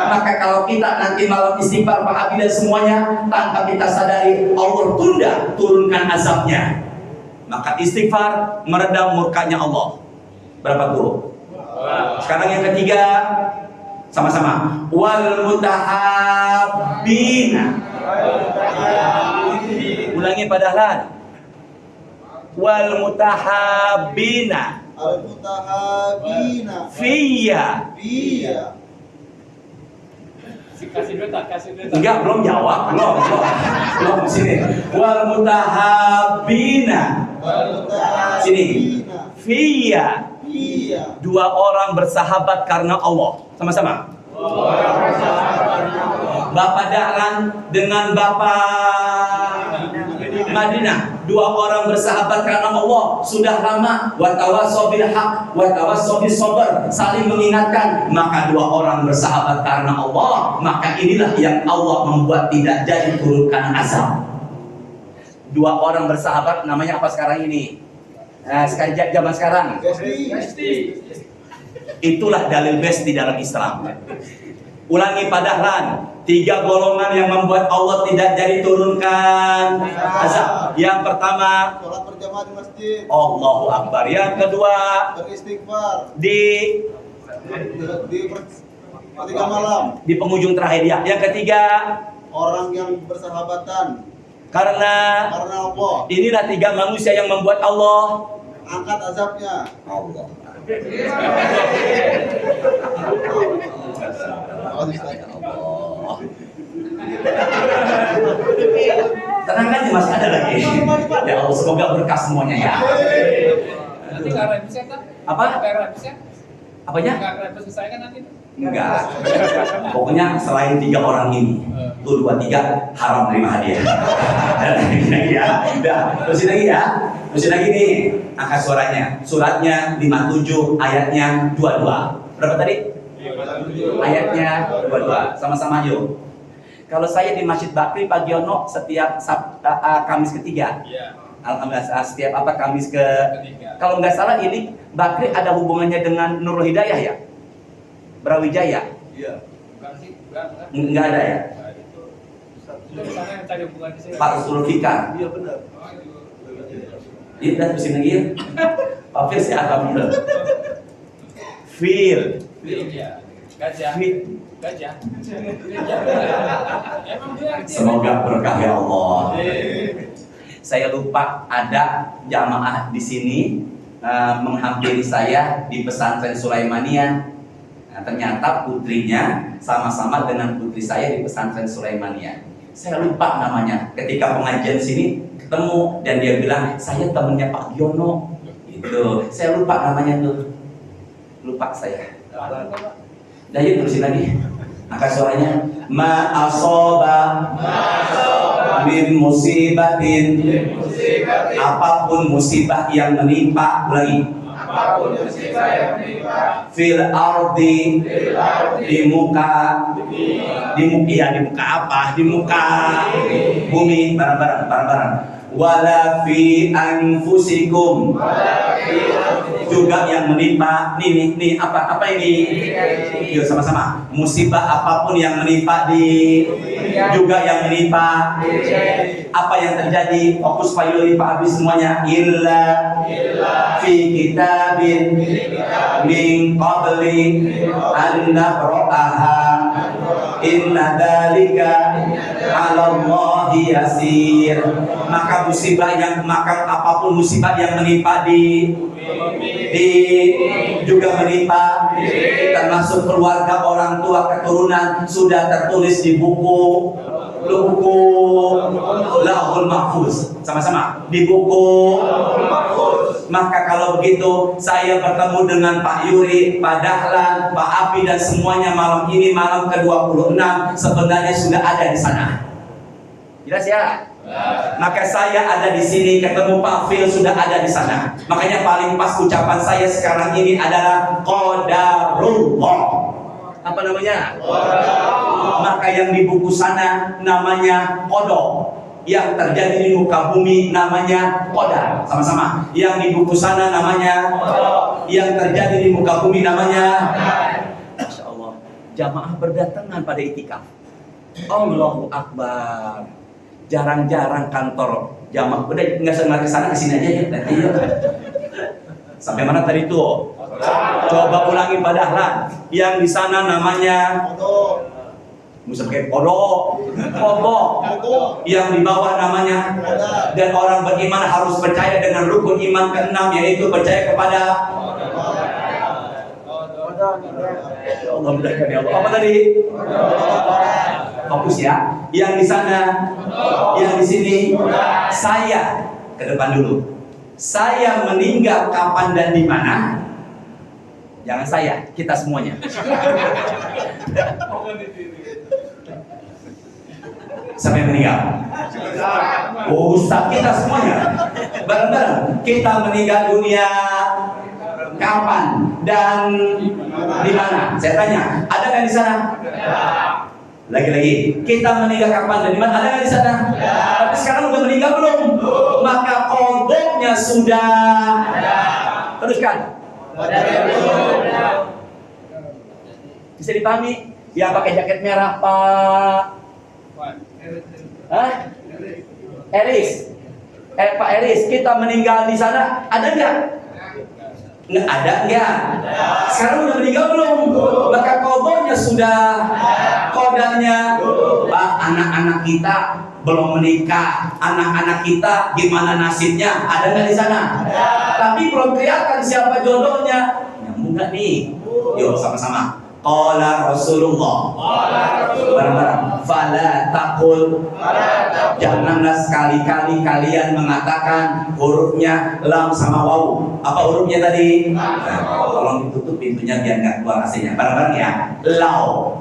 maka kalau kita nanti malam istighfar Pak Abi dan semuanya, tanpa kita sadari Allah tunda turunkan azabnya. Maka istighfar meredam murkanya Allah. Berapa tuh? Sekarang yang ketiga, sama-sama, wal mutahabbina. Ulangi padahal. Wal mutahabbina. Fiyya. Kasih duit. Enggak, belum jawab. Belum sini. Wal mutahabbina. Sini. Fiyya. 2 orang bersahabat karena Allah. Sama-sama. Bapak Dahlan dengan Bapak Madinah, 2 orang bersahabat karena Allah. Sudah lama, watawassaw bil haq, watawassaw bis sabr, saling mengingatkan. Maka 2 orang bersahabat karena Allah, maka inilah yang Allah membuat tidak jadi turunkan azab. 2 orang bersahabat namanya apa sekarang ini? Sekarang zaman sekarang. Itulah dalil best di dalam Islam. Ulangi Pak Dahlan. 3 golongan yang membuat Allah tidak jadi turunkan azab. Yang pertama, sholat berjamaah di masjid. Allahu Akbar. Yang kedua, Beristighfar di ketika malam. di penghujung terakhir ya. Yang ketiga, Orang yang bersahabatan karena karena Allah. inilah 3 manusia yang membuat Allah Angkat azabnya. Allah. Tenang aja, masih ada lagi. Ya Allah, semoga berkah semuanya ya. Nanti nggak revisi kan? Apa? Nggak revisi kan? Apanya? Nggak revisi saya kan nanti? Enggak. Pokoknya selain 3 orang ini, tuh 2, 3 haram terima hadiah. Lagi ya. Udah, terusin lagi ya. Terusin lagi nih. Angka suaranya. Suratnya 57, ayatnya 22. Berapa tadi? Ayatnya 22. Sama-sama yuk. Kalau saya di Masjid Bakri Pak Giono setiap Kamis ketiga. Iya. Alhamdulillah setiap Kamis ke. Ketiga. Kalau nggak salah ini Bakri ada hubungannya dengan Nurul Hidayah ya? Brawijaya? Iya. Bukan sih, bukan. Enggak ada ya? Itu misalnya yang cari hubungan di sini. Pak Rasul Fikar. Iya benar. Ini udah terusin lagi ya. Pak Fir sih alhamdulillah. Fir. Iya. Gajah. Fir. Gajah. Emang dia artinya. Semoga berkah ya Allah. Saya lupa ada jamaah di sini menghampiri saya di pesantren Sulaimaniyah. Nah, ternyata putrinya sama-sama dengan putri saya di pesantren Sulaimaniyah. Saya lupa namanya. Ketika pengajian sini ketemu dan dia bilang saya temennya Pak Giono. Gitu. Saya lupa namanya tuh. Lupa saya. Dah yuk terusin lagi. Angkat suaranya. Ma asoba min musibatin. Apapun musibah yang menimpa lagi. Fil ardi di muka apa? Di muka bumi barang-barang. Wala fi anfusikum juga yang menimpa nih apa ini? Yuk sama-sama. Musibah apapun yang menimpa juga yang menimpa apa yang terjadi, fokus Pak Yuli, Pak Habis semuanya. Illa fi kitabin min qabli an nabra'aha inna dzalika 'ala Allahi yasir. Maka apapun musibah yang menimpa juga menimpa termasuk keluarga, orang tua, keturunan sudah tertulis di buku Lauhul Mahfuz. Sama-sama di buku. Maka kalau begitu saya bertemu dengan Pak Yuri, Pak Dahlan, Pak Api dan semuanya malam ini malam ke-26 sebenarnya sudah ada di sana. Jelas ya? Maka saya ada di sini, ketemu Pak Phil sudah ada di sana. Makanya paling pas ucapan saya sekarang ini adalah qadarullah. Apa namanya? Maka yang di buku sana namanya qada. Yang terjadi di muka bumi namanya qadar. Sama-sama. Yang di buku sana namanya qada. Yang terjadi di muka bumi namanya Masya Allah. Jamaah berdatangan pada itikaf. Allahu Akbar. Jarang-jarang kantor jamaah udah nggak sengaja kesana kesini aja ya. Sampai mana tadi tuh? Coba ulangi Pak Dahlan. Yang di sana namanya Musa pakai kodok. Yang di bawah namanya. Dan orang beriman harus percaya dengan rukun iman ke-6, yaitu percaya kepada Allah. Mudahkan ya Allah. Apa tadi? Fokus ya. Yang di sana, yang di sini. Saya ke depan dulu. Saya meninggal kapan dan di mana? Jangan saya, kita semuanya. Sampai meninggal. Oh, Ustaz, kita semuanya. Bareng-bareng. Kita meninggal dunia kapan dan di mana? Saya tanya, ada nggak di sana? Lagi-lagi, kita meninggal kapan dan di mana? Ada nggak di sana? Tapi sekarang udah meninggal belum? Maka kodoknya sudah. Teruskan. Bisa dipahami? Yang pakai jaket merah Pak. Hah? Eris. Pak Eris, kita meninggal di sana ada nggak? Nggak ada nggak? Sekarang udah meninggal belum? Maka kodoknya sudah, kodanya. Pak, anak-anak kita belum menikah, anak-anak kita gimana nasibnya? Ada nggak di sana? Tapi belum kelihatan siapa jodohnya. Nyambung nggak nih? Yuk sama-sama. Qala Rasulullah. Bareng-bareng. Fala taqul. Janganlah sekali-kali kalian mengatakan hurufnya lam sama waw. Apa hurufnya tadi? Tolong ditutup pintunya biar nggak keluar AC-nya. Bareng-bareng ya. Lau.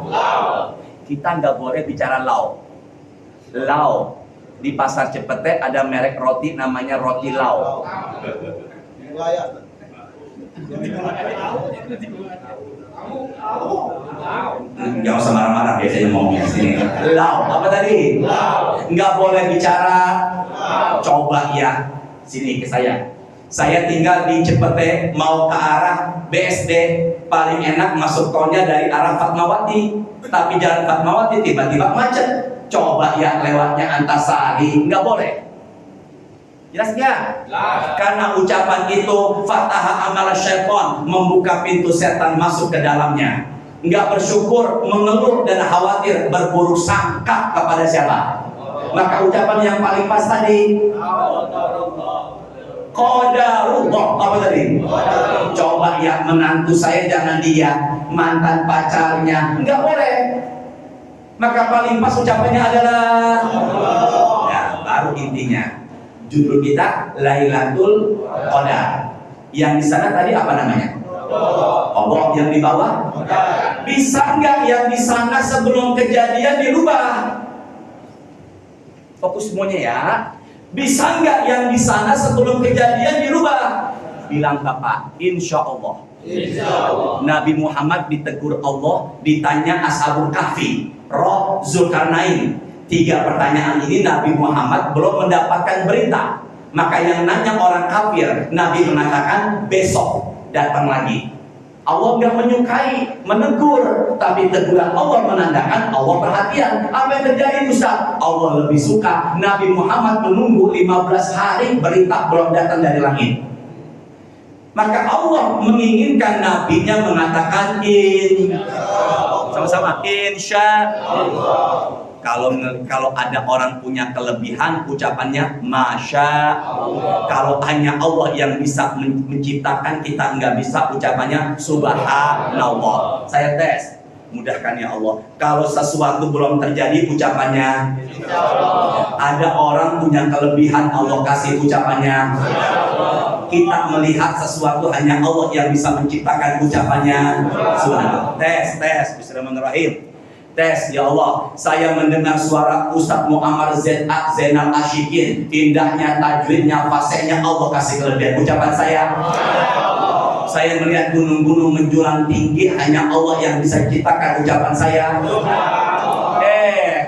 Kita nggak boleh bicara lau. Lau. Di pasar Cepete ada merek roti namanya roti lau. Jangan usah marah-marah, biasanya ngomongnya sini. Lau, apa tadi? Nggak boleh bicara. Coba ya, sini ke saya. Saya tinggal di Cepete, mau ke arah BSD, paling enak masuk tolnya dari arah Fatmawati. Tapi jalan Fatmawati tiba-tiba macet. Coba ya lewatnya Antasari, nggak boleh. Jelas nggak? Karena ucapan itu fataha amal syaitan, membuka pintu setan masuk ke dalamnya. Nggak bersyukur, mengeluh dan khawatir, berburuk sangka kepada siapa? Maka ucapan yang paling pas tadi qadarullah. Apa tadi? Coba ya menantu saya jangan dia mantan pacarnya, nggak boleh. Maka paling pas ucapannya adalah ya, baru intinya. Judul kita Lailatul Qadar. Yang di sana tadi apa namanya? Allah. Yang di bawah? Bisa nggak yang di sana sebelum kejadian dirubah? Fokus semuanya ya. Bisa nggak yang di sana sebelum kejadian dirubah? Bilang Bapak, insya Allah. Nabi Muhammad ditegur Allah, ditanya Ashabul Kahfi, Roh Zulkarnain. 3 pertanyaan ini Nabi Muhammad belum mendapatkan berita. Maka yang nanya orang kafir, Nabi mengatakan besok datang lagi. Allah nggak menyukai, menegur, tapi teguran Allah menandakan Allah perhatian. Apa yang terjadi Ustaz? Allah lebih suka Nabi Muhammad menunggu 15 hari berita belum datang dari langit. Maka Allah menginginkan nabinya mengatakan sama-sama insya Allah. Kalau ada orang punya kelebihan, ucapannya Masya Allah. Kalau hanya Allah yang bisa menciptakan, kita nggak bisa, ucapannya Subhanallah. Saya tes, mudahkan ya Allah. Kalau sesuatu belum terjadi, ucapannya ada orang punya kelebihan, Allah kasih ucapannya. Kita melihat sesuatu hanya Allah yang bisa menciptakan, ucapannya Subhanallah. Tes, Bismillahirrahmanirrahim. Tes, ya Allah, saya mendengar suara Ustadz Muammar Z.A. Zainal Asyikin. Indahnya, tajwidnya, fasenya, Allah kasih kelebihan. Ucapan saya melihat gunung-gunung menjulang tinggi, hanya Allah yang bisa ciptakan, ucapan saya.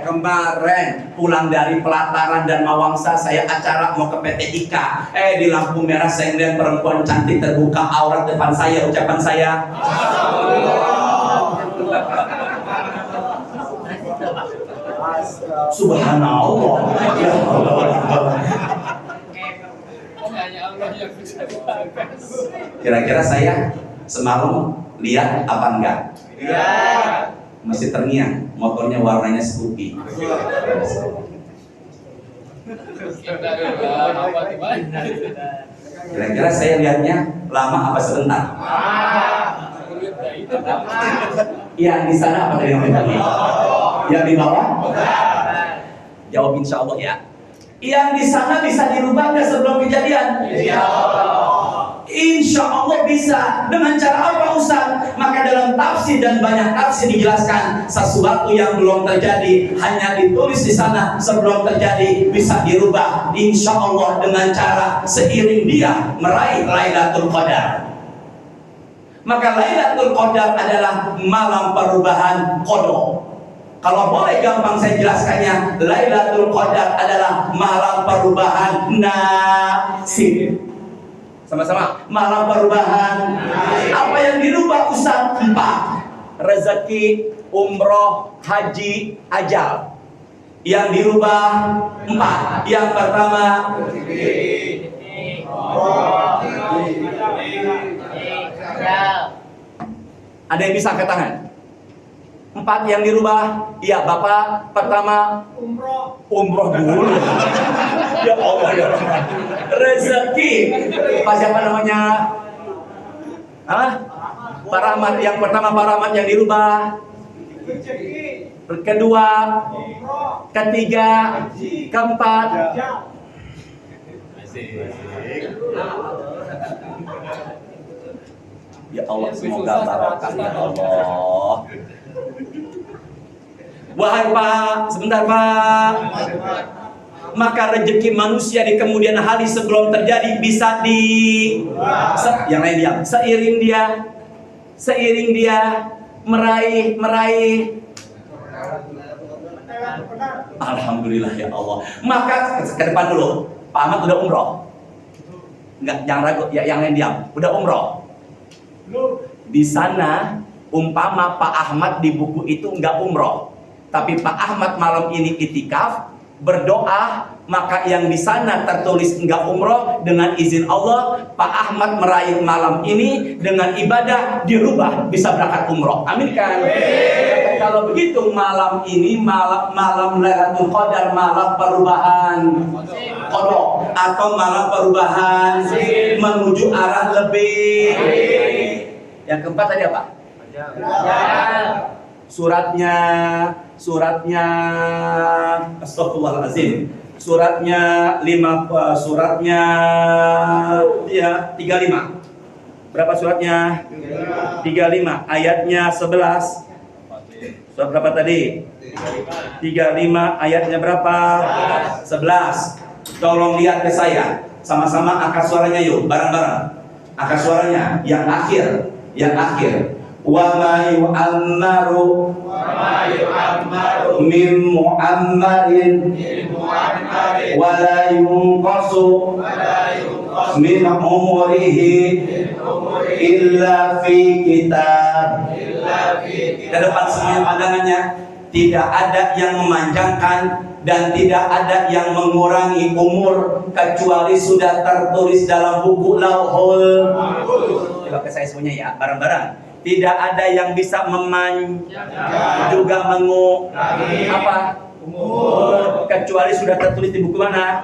Kemarin pulang dari Pelataran dan Mawangsa, saya acara mau ke PT IKA. Di lampu merah saya melihat perempuan cantik terbuka aurat depan saya, ucapan saya. Subhanallah. Ya Allah. Kira-kira saya semalam lihat apa enggak? Iya. Masih terngiang. Motornya warnanya Scoopy. Kira-kira saya lihatnya lama apa sebentar? Yang di sana apa tadi yang tadi? Yang di bawah? Jawab insya Allah ya. Yang di sana bisa dirubah nggak sebelum kejadian? Insya Allah bisa. Dengan cara apa Ustaz? Maka dalam tafsir dan banyak tafsir dijelaskan, sesuatu yang belum terjadi hanya ditulis di sana sebelum terjadi bisa dirubah. Insya Allah dengan cara seiring dia meraih Lailatul Qadar. Maka Lailatul Qadar adalah malam perubahan qada. Kalau boleh gampang saya jelaskannya, Lailatul Qadar adalah malam perubahan nasib. Sama-sama, malam perubahan. Apa yang dirubah Ustaz? 4. Rezeki, umroh, haji, ajal. Yang dirubah 4. Yang pertama ada yang bisa angkat tangan? 4 yang dirubah. Iya, Bapak pertama umroh dulu. Ya Allah, ya Allah. Rezeki. Pak siapa namanya? Hah? Pak Rahmat. Yang pertama Pak Rahmat yang dirubah. Kedua, ketiga, keempat. Ya Allah, semoga barokah ya Allah. Wahai Pak, sebentar Pak. Maka rezeki manusia di kemudian hari sebelum terjadi bisa yang lain diam. Seiring dia meraih. Alhamdulillah ya Allah. Maka ke depan dulu. Pak Ahmad udah umroh. Enggak, jangan ragu. Ya, yang lain diam. Udah umroh. Di sana umpama Pak Ahmad di buku itu enggak umroh, tapi Pak Ahmad malam ini itikaf berdoa, maka yang di sana tertulis enggak umroh dengan izin Allah, Pak Ahmad meraih malam ini dengan ibadah dirubah bisa berangkat umroh. Amin kan? Kalau begitu malam ini malam Lailatul Qadar, malam perubahan qada atau malam perubahan menuju arah lebih. Yang keempat tadi apa? Suratnya Astagfirullahaladzim. Suratnya 35. Berapa suratnya? 35. Ayatnya 11. Surat berapa tadi? 35. Ayatnya berapa? 11. Tolong lihat ke saya. Sama-sama angkat suaranya yuk, bareng-bareng. Angkat suaranya yang akhir. Wa ma yu'ammaru min mu'ammarin wa la yunqasu min umrihi illa fi kitab. Di depan semuanya pandangannya, tidak ada yang memanjangkan dan tidak ada yang mengurangi umur kecuali sudah tertulis dalam buku Lauhul. Coba ke saya semuanya ya, bareng-bareng. Tidak ada yang bisa juga umur kecuali sudah tertulis di buku mana?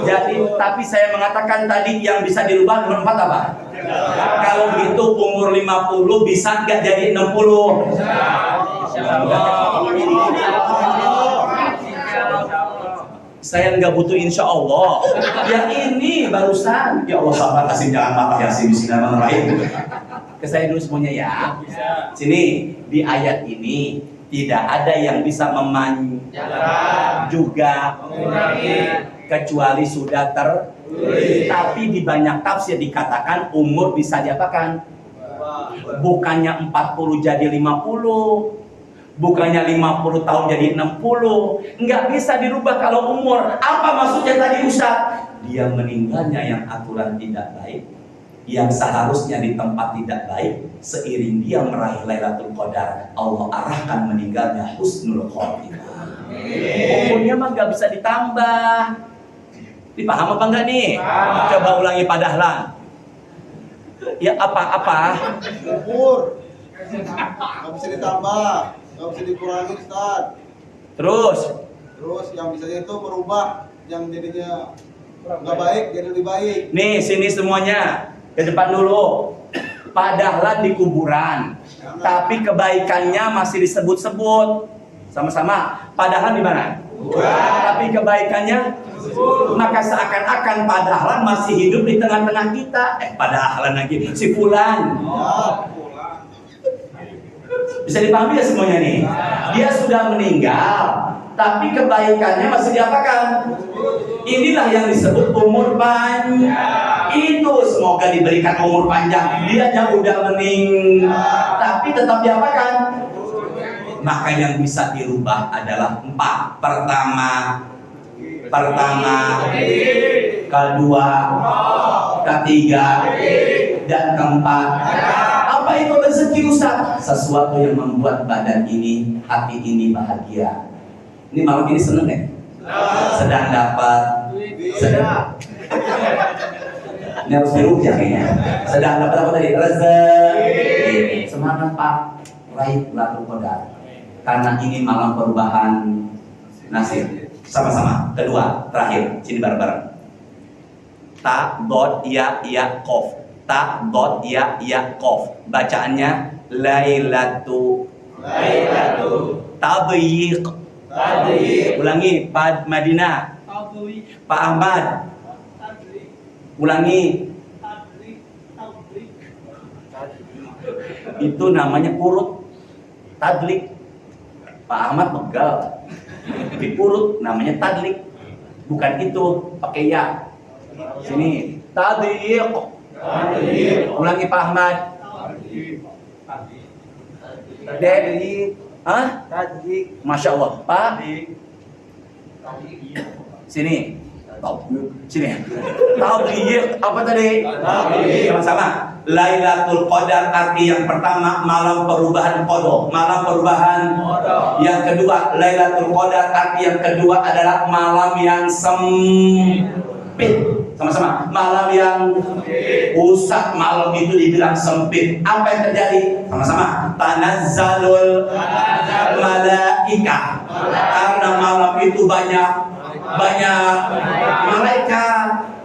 Jadi, tapi saya mengatakan tadi yang bisa dirubah nomor 4 apa? Kalau gitu umur 50 bisa nggak jadi 60? Saya nggak butuh insya Allah. Yang ini barusan. Ya Allah, sabar, kasih jangan marah ya, bismillahirrahmanirrahim. Ke saya dulu semuanya ya. Sini di ayat ini tidak ada yang bisa juga kecuali sudah tertulis. Tapi di banyak tafsir dikatakan umur bisa diapakan? Bukannya 40 jadi 50. Bukannya 50 tahun jadi 60. Enggak bisa dirubah kalau umur. Apa maksudnya tadi Ustaz? Dia meninggalnya yang aturan tidak baik, yang seharusnya di tempat tidak baik. Seiring dia meraih Lailatul Qadar, Allah arahkan meninggalnya husnul khotimah. Umurnya mah enggak bisa ditambah. Dipaham apa enggak nih? Coba ulangi Pak Dahlan. Ya apa-apa? Umur nggak bisa ditambah, nggak bisa dikurangi, Ustaz. Terus yang bisa itu merubah yang jadinya nggak baik jadi lebih baik. nih sini semuanya ke depan dulu. Pak Dahlan di kuburan, tapi kebaikannya masih disebut-sebut. Sama-sama. Pak Dahlan di mana? Tapi kebaikannya, maka seakan-akan Pak Dahlan masih hidup di tengah-tengah kita. Pak Dahlan lagi, si Fulan. Bisa dipahami ya semuanya nih? Dia sudah meninggal, tapi kebaikannya masih diapakan? Inilah yang disebut umur panjang. Itu semoga diberikan umur panjang. Dia yang udah meninggal, tapi tetap diapakan? Maka yang bisa dirubah adalah 4. Pertama, kedua, ketiga, dan keempat. Apa itu rezeki Ustaz? Sesuatu yang membuat badan ini, hati ini bahagia. Ini malam ini seneng ya? Sedang dapat, sedang. Ini harus dirupiah kayaknya. Sedang dapat apa tadi? Rezeki. Semangat Pak, raih Lailatul Qadar. Karena ini malam perubahan nasib. Sama-sama. Kedua, terakhir, sini bareng-bareng. Ta, dot, ya, kof. Ta, dot, ya, kof. Bacaannya Lailatu. Tadyiq. Ulangi, Pak Madinah. Pak Ahmad. Ulangi. Itu namanya urut. Tadlik. Pak Ahmad pegal. Di urut namanya tadlik. Bukan itu, pakai ya. Sini. Tadyiq. Ulangi Pak Ahmad. Tadyiq. Hah? Masya Allah. Pak. Sini. Sini. Tadyiq. Apa tadi? Sama-sama. Lailatul Qadar arti yang pertama malam perubahan qada, malam perubahan. Yang kedua, Lailatul Qadar arti yang kedua adalah malam yang sempit. Sama-sama, malam yang Ustaz, malam itu dibilang sempit. Apa yang terjadi? Sama-sama, tanazzalul malaika. Karena malam itu banyak malaikat.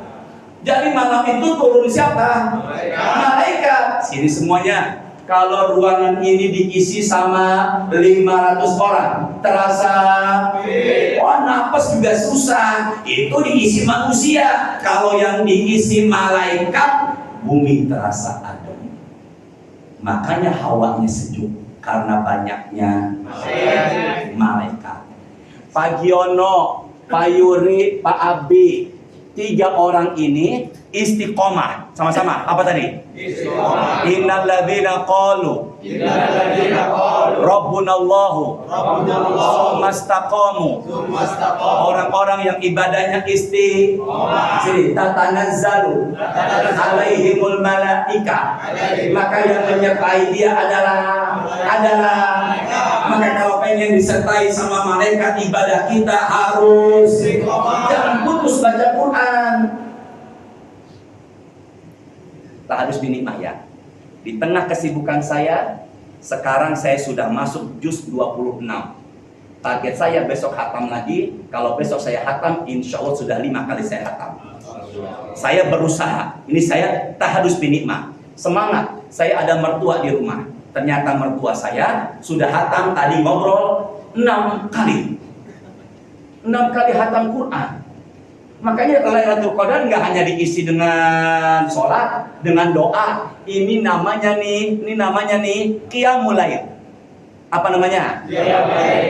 Jadi malam itu turun siapa? Malaikat. Sini semuanya. Kalau ruangan ini diisi sama 500 orang, terasa wah napas juga susah. Itu diisi manusia. Kalau yang diisi malaikat, bumi terasa adem. Makanya hawanya sejuk karena banyaknya malaikat. Pak Giono, Pak Yuri, Pak Abi, 3 orang ini istiqomah. Sama-sama, apa tadi? Istiqomah. Innal ladzina qalu Rabbunallahu Mastaqamu. Orang-orang yang ibadahnya istiqomah. Sini, tatanazzalu alaihimul malaika. Maka yang menyertai dia adalah maka kalau pengen disertai sama malaikat, ibadah kita harus jangan putus baca Quran. Tahadus binikmah ya. Di tengah kesibukan saya, sekarang saya sudah masuk juz 26. Target saya besok hatam lagi. Kalau besok saya hatam, insya Allah sudah 5 kali saya hatam. Saya berusaha. Ini saya tahadus binikmah. Semangat. Saya ada mertua di rumah. Ternyata mertua saya sudah hatam, tadi ngobrol 6 kali. 6 kali hatam Quran. Makanya Lailatul Qadar nggak hanya diisi dengan sholat, dengan doa. Ini namanya nih qiyamul lail. Apa namanya?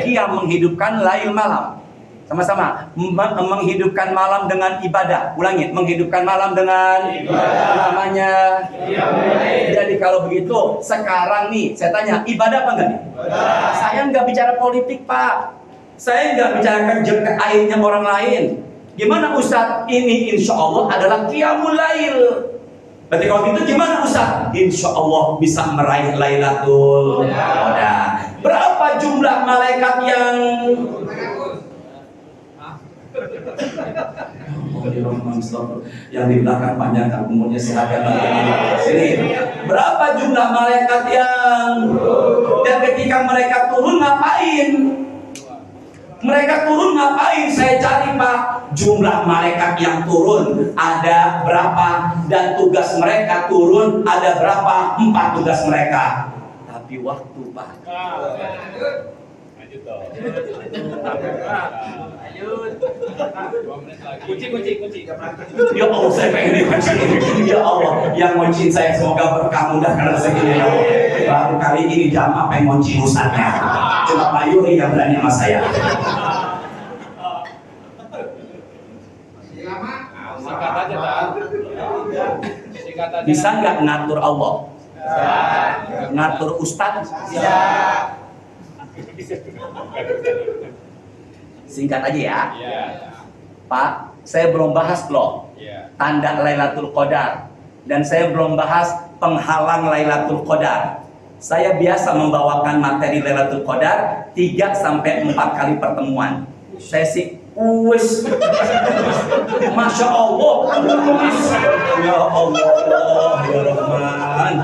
Qiyam, menghidupkan lail malam. Sama-sama, menghidupkan malam dengan ibadah. Ulangi, menghidupkan malam dengan ibadah. Namanya qiyamul lail. Jadi kalau begitu, sekarang nih saya tanya, ibadah apa enggak nih? Saya nggak bicara politik, Pak. Saya nggak bicarakan jengkak airnya orang lain. Gimana Ustaz? Ini insya Allah adalah qiyamul lail. Berarti kalau gitu gimana Ustaz? Insya Allah bisa meraih Lailatul Qadar. Berapa jumlah malaikat yang yang di belakang panjangkan umurnya, sehatkan sini. Berapa jumlah malaikat yang dan ketika mereka turun ngapain? Mereka turun ngapain? Saya cari Pak, jumlah malaikat yang turun ada berapa dan tugas mereka turun ada berapa? 4 tugas mereka. Tapi waktu Pak. Lanjut dong. Kunci. Ya Allah, saya pengen dikunci. Ya Allah, yang ngunciin saya semoga berkah mudahkan rezekinya ya Allah. Baru kali ini jamaah pengen ngunci ustadznya. Cuma Pak Yuri yang berani sama saya. Singkat aja, Pak. Singkat aja. Bisa nggak ngatur Allah? Ngatur ustadz? Singkat aja ya. Pak, saya belum bahas loh tanda Lailatul Qadar. Dan saya belum bahas penghalang Lailatul Qadar. Saya biasa membawakan materi Lailatul Qadar 3 sampai 4 kali pertemuan. Saya sih wis, Masya Allah, ya Allah, ya Rahman,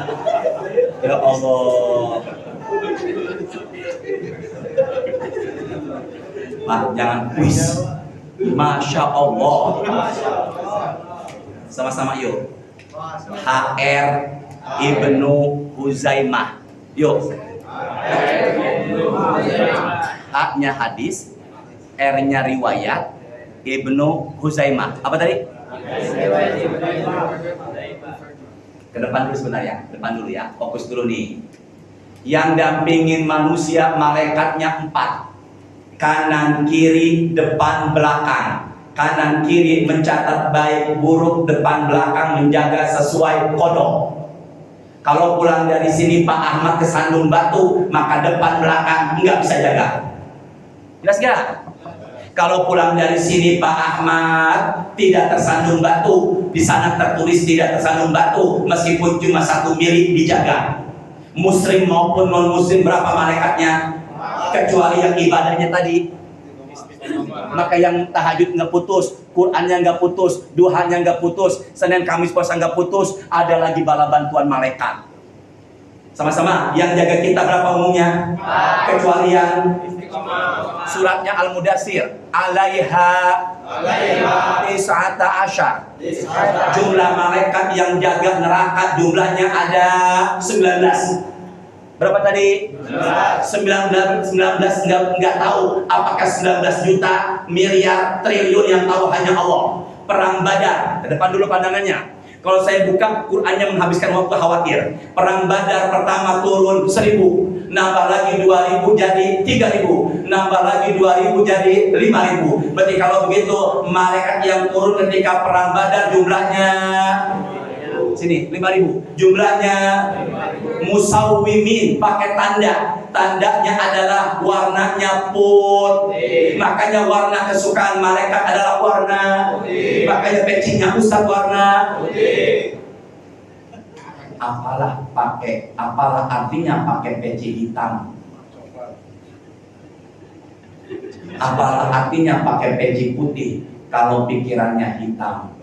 ya Allah. Pak, jangan wis, Masya Allah. Sama-sama yuk. HR Ibnu Huzaimah. Yuk. A-nya hadis, R-nya riwayat, Ibnu Huzaimah. Apa tadi? Ke depan dulu sebentar ya. Depan dulu ya. Fokus dulu nih. Yang dampingin manusia malaikatnya 4. Kanan, kiri, depan, belakang. Kanan, kiri mencatat baik, buruk, depan, belakang menjaga sesuai kodok. Kalau pulang dari sini Pak Ahmad kesandung batu, maka depan belakang nggak bisa jaga. Jelas nggak? Kalau pulang dari sini Pak Ahmad tidak tersandung batu, di sana tertulis tidak tersandung batu, meskipun cuma 1 mili dijaga. Muslim maupun non Muslim berapa malaikatnya? Kecuali yang ibadahnya tadi. Maka yang tahajud nggak putus, Qurannya nggak putus, duhanya nggak putus, Senin Kamis puasa nggak putus, ada lagi bala bantuan malaikat. Sama-sama, yang jaga kita berapa umumnya? Kecuali yang suratnya Al-Mudassir, alaiha tis'ata asyar. Jumlah malaikat yang jaga neraka jumlahnya ada 19. Berapa tadi? 19 nggak tahu apakah 19 juta, miliar, triliun, yang tahu hanya Allah. Perang Badar, ke depan dulu pandangannya. Kalau saya buka Qurannya menghabiskan waktu khawatir. Perang Badar pertama turun 1000, nambah lagi 2000 jadi 3000, nambah lagi 2000 jadi 5000. Berarti kalau begitu malaikat yang turun ketika perang Badar jumlahnya sini 5000, jumlahnya musawwimin, pakai tanda. Tandanya adalah warnanya putih. Makanya warna kesukaan malaikat adalah warna putih. Makanya pecinya Ustaz warna putih. Apalah artinya pakai peci hitam? Apalah artinya pakai peci putih kalau pikirannya hitam?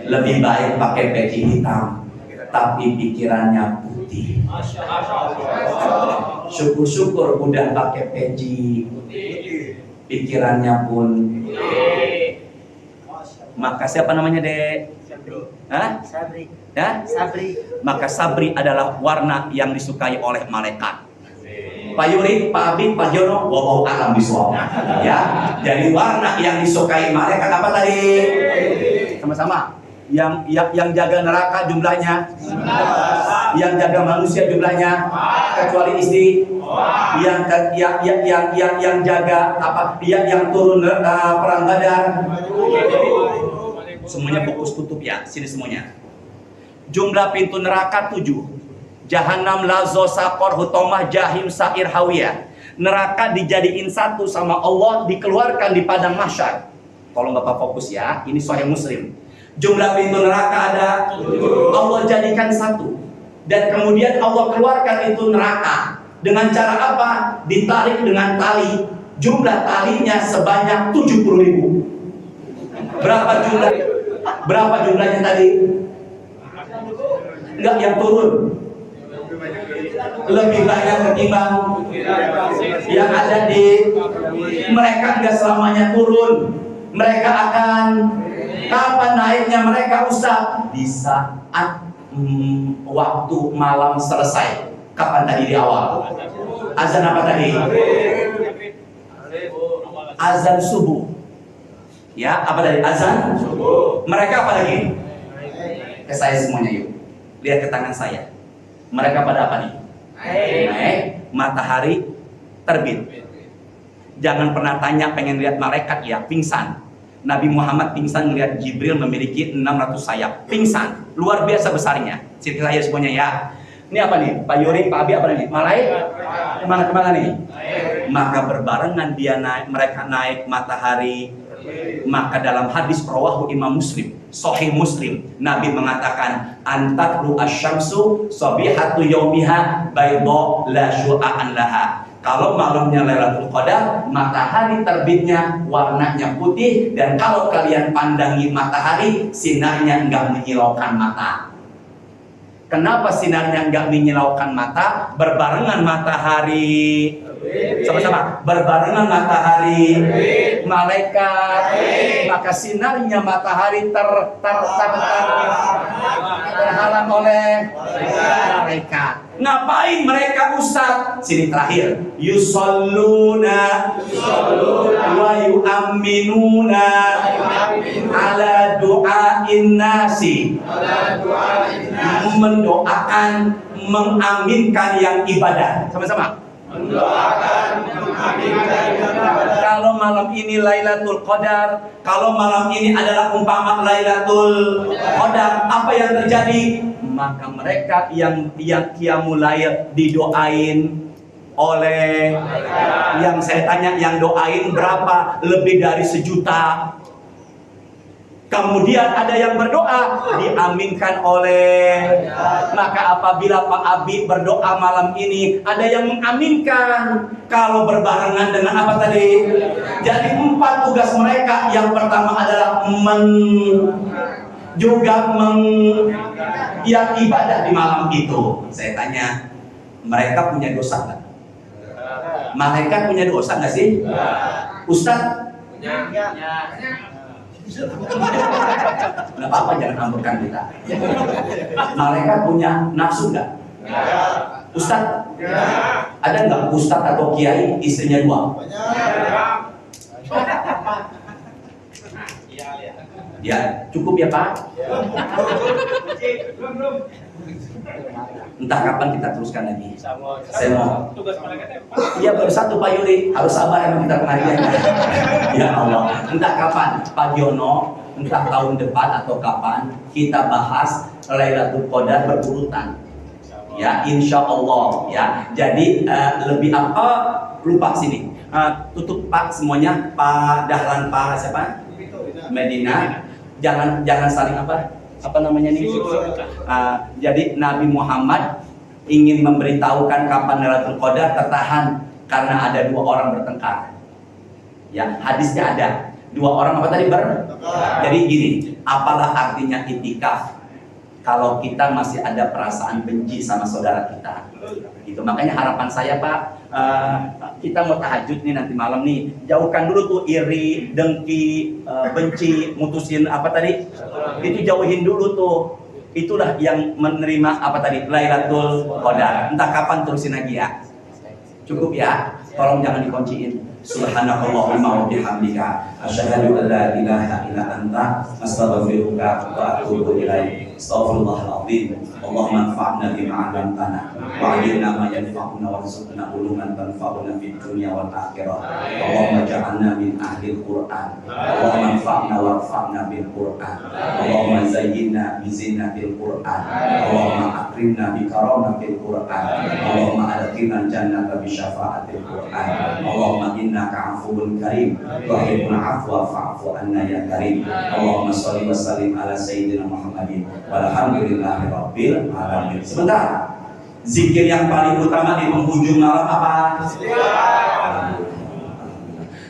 Lebih baik pakai peci hitam, tapi pikirannya putih. Syukur-syukur udah pakai peci, pikirannya pun putih. Maka siapa namanya, Dek? Hah? Sabri. Ya? Sabri. Maka sabri adalah warna yang disukai oleh malaikat. Pak Yuri, Pak Abi, Pak Jono, wow alam biswab. Ya, jadi warna yang disukai malaikat apa tadi? Sama-sama. Yang jaga neraka jumlahnya 19. Yang jaga manusia jumlahnya 4. Kecuali istri. 4. Yang jaga apa? Yang turun perang Badar. Semuanya fokus tutup ya, sini semuanya. Jumlah pintu neraka 7. Jahanam, lazo, sakor, hutomah, jahim, sair, hawiyah. Neraka dijadiin satu sama Allah, dikeluarkan di padang mahsyar. Tolong Bapak fokus ya, ini Sahih Muslim. Jumlah pintu neraka ada 7. Allah jadikan satu. Dan kemudian Allah keluarkan itu neraka. Dengan cara apa? Ditarik dengan tali. Jumlah talinya sebanyak 70.000. Berapa jumlahnya tadi? Enggak, yang turun lebih banyak ketimbang yang ada di mereka. Enggak selamanya turun. Mereka akan kapan naiknya mereka, Ustaz? Di saat waktu malam selesai. Kapan tadi di awal? Azan apa tadi? Azan subuh. Ya, apa tadi? Azan subuh. Mereka apa lagi? Ke saya semuanya yuk. Lihat ke tangan saya. Mereka pada apa nih? Naik. Matahari terbit. Jangan pernah tanya pengen lihat malaikat ya, pingsan. Nabi Muhammad pingsan melihat Jibril memiliki 600 sayap. Pingsan, luar biasa besarnya. Sini saya semuanya ya. Ini apa nih? Pak Yuri, Pak Abi apa nih? Malaikat. Kemana nih? Maka berbarengan dia naik, mereka naik, matahari Maka dalam hadis rawahu Imam Muslim, Sahih Muslim, Nabi mengatakan antatlu asyamsu sabihatu yaumiha bayda la syu'an laha. Kalau malamnya Lailatul Qadar, matahari terbitnya warnanya putih, dan kalau kalian pandangi matahari, sinarnya enggak menyilaukan mata. Kenapa sinarnya enggak menyilaukan mata? Berbarengan matahari, sama-sama, berbarengan matahari, malaikat, maka sinarnya matahari terhalang oleh malaikat. Ngapain mereka Ustaz? Sini terakhir. Yusalluna wa yu'minuna ala du'ain nasi. Mendoakan, mengaminkan yang ibadah. Sama-sama. Kalau malam ini Lailatul Qadar, kalau malam ini adalah umpama Lailatul Qadar, apa yang terjadi? Maka mereka yang qiyamul lail didoain oleh, yang saya tanya, yang doain berapa? Lebih dari 1 juta. Kemudian ada yang berdoa diaminkan oleh. Maka apabila Pak Abi berdoa malam ini, ada yang mengaminkan. Kalau berbarengan dengan apa tadi? Jadi 4 tugas mereka. Yang pertama adalah yang ibadah di malam itu. Saya tanya, mereka punya dosa nggak? Malaikat punya dosa nggak sih? Ustaz? Punya. Nggak apa-apa, jangan ambekan kita. Malaikat punya nafsu nggak? Ustaz? Ada nggak ustaz atau kiai istrinya 2? Ya, cukup ya Pak? Entah kapan kita teruskan lagi. Saya mau. Iya, baru 1 Pak Yuri. Harus sabar emang kita pengajian. Ya Allah. Entah kapan Pak Giono, entah tahun depan atau kapan kita bahas Lailatul Qadar berurutan. Ya, insya Allah. Ya. Jadi lebih apa? Lupa sini. Tutup Pak semuanya. Pak Dahlan, Pak siapa? Medina. Jangan saling apa namanya nih? Jadi Nabi Muhammad ingin memberitahukan kapan Lailatul Qadar, tertahan karena ada 2 orang bertengkar. Ya, hadisnya ada 2 orang apa tadi Jadi gini, apalah artinya itikaf kalau kita masih ada perasaan benci sama saudara kita? Gitu. Makanya harapan saya Pak, kita mau tahajud nih nanti malam nih, jauhkan dulu tuh iri, dengki, benci, mutusin apa tadi, itu jauhin dulu tuh. Itulah yang menerima apa tadi, Lailatul Qadar. Entah kapan terusin lagi ya. Cukup ya, tolong jangan dikunciin. Subhanakallahumma wa bihamdika asyhadu an la ilaha illa anta astaghfiruka wa atubu ilaik. Astaghfirullahaladzim. Allahumma anfa'na bima 'allamtana wa 'allimna ma yanfa'una warzuqna uluman tanfa'una fid dunya wal akhirah. Allahumma ja'alna min ahlil Qur'an. Allahumma anfa'na warfa'na bil Qur'an. Allahumma zayyinna bi zinatil Qur'an. Allahumma akrimna bi karamatil Qur'an. Allahumma adkhilna jannata bi syafa'atil Qur'an. Allahumma innaka 'afuwun karim tuhibbul 'afwa fa'fu anna ya karim. Allahumma shalli wa sallim ala sayyidina Muhammadin walhamdulillahi rabbil alamin. Sebentar. Zikir yang paling utama di penghujung malam apa?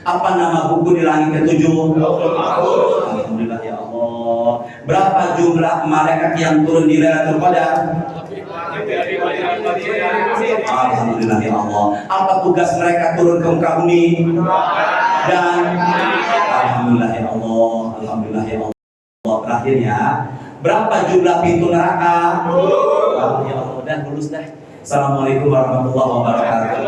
Apa nama buku di langit ke-7? Alhamdulillah ya Allah. Berapa jumlah malaikat yang turun di Lailatul Qadar? Alhamdulillah ya Allah. Apa tugas mereka turun ke muka bumi? Dan alhamdulillah ya Allah. Alhamdulillah ya Allah. Terakhir ya, berapa jumlah pintu neraka? Ya Allah, dan lulus dah. Assalamualaikum warahmatullahi wabarakatuh.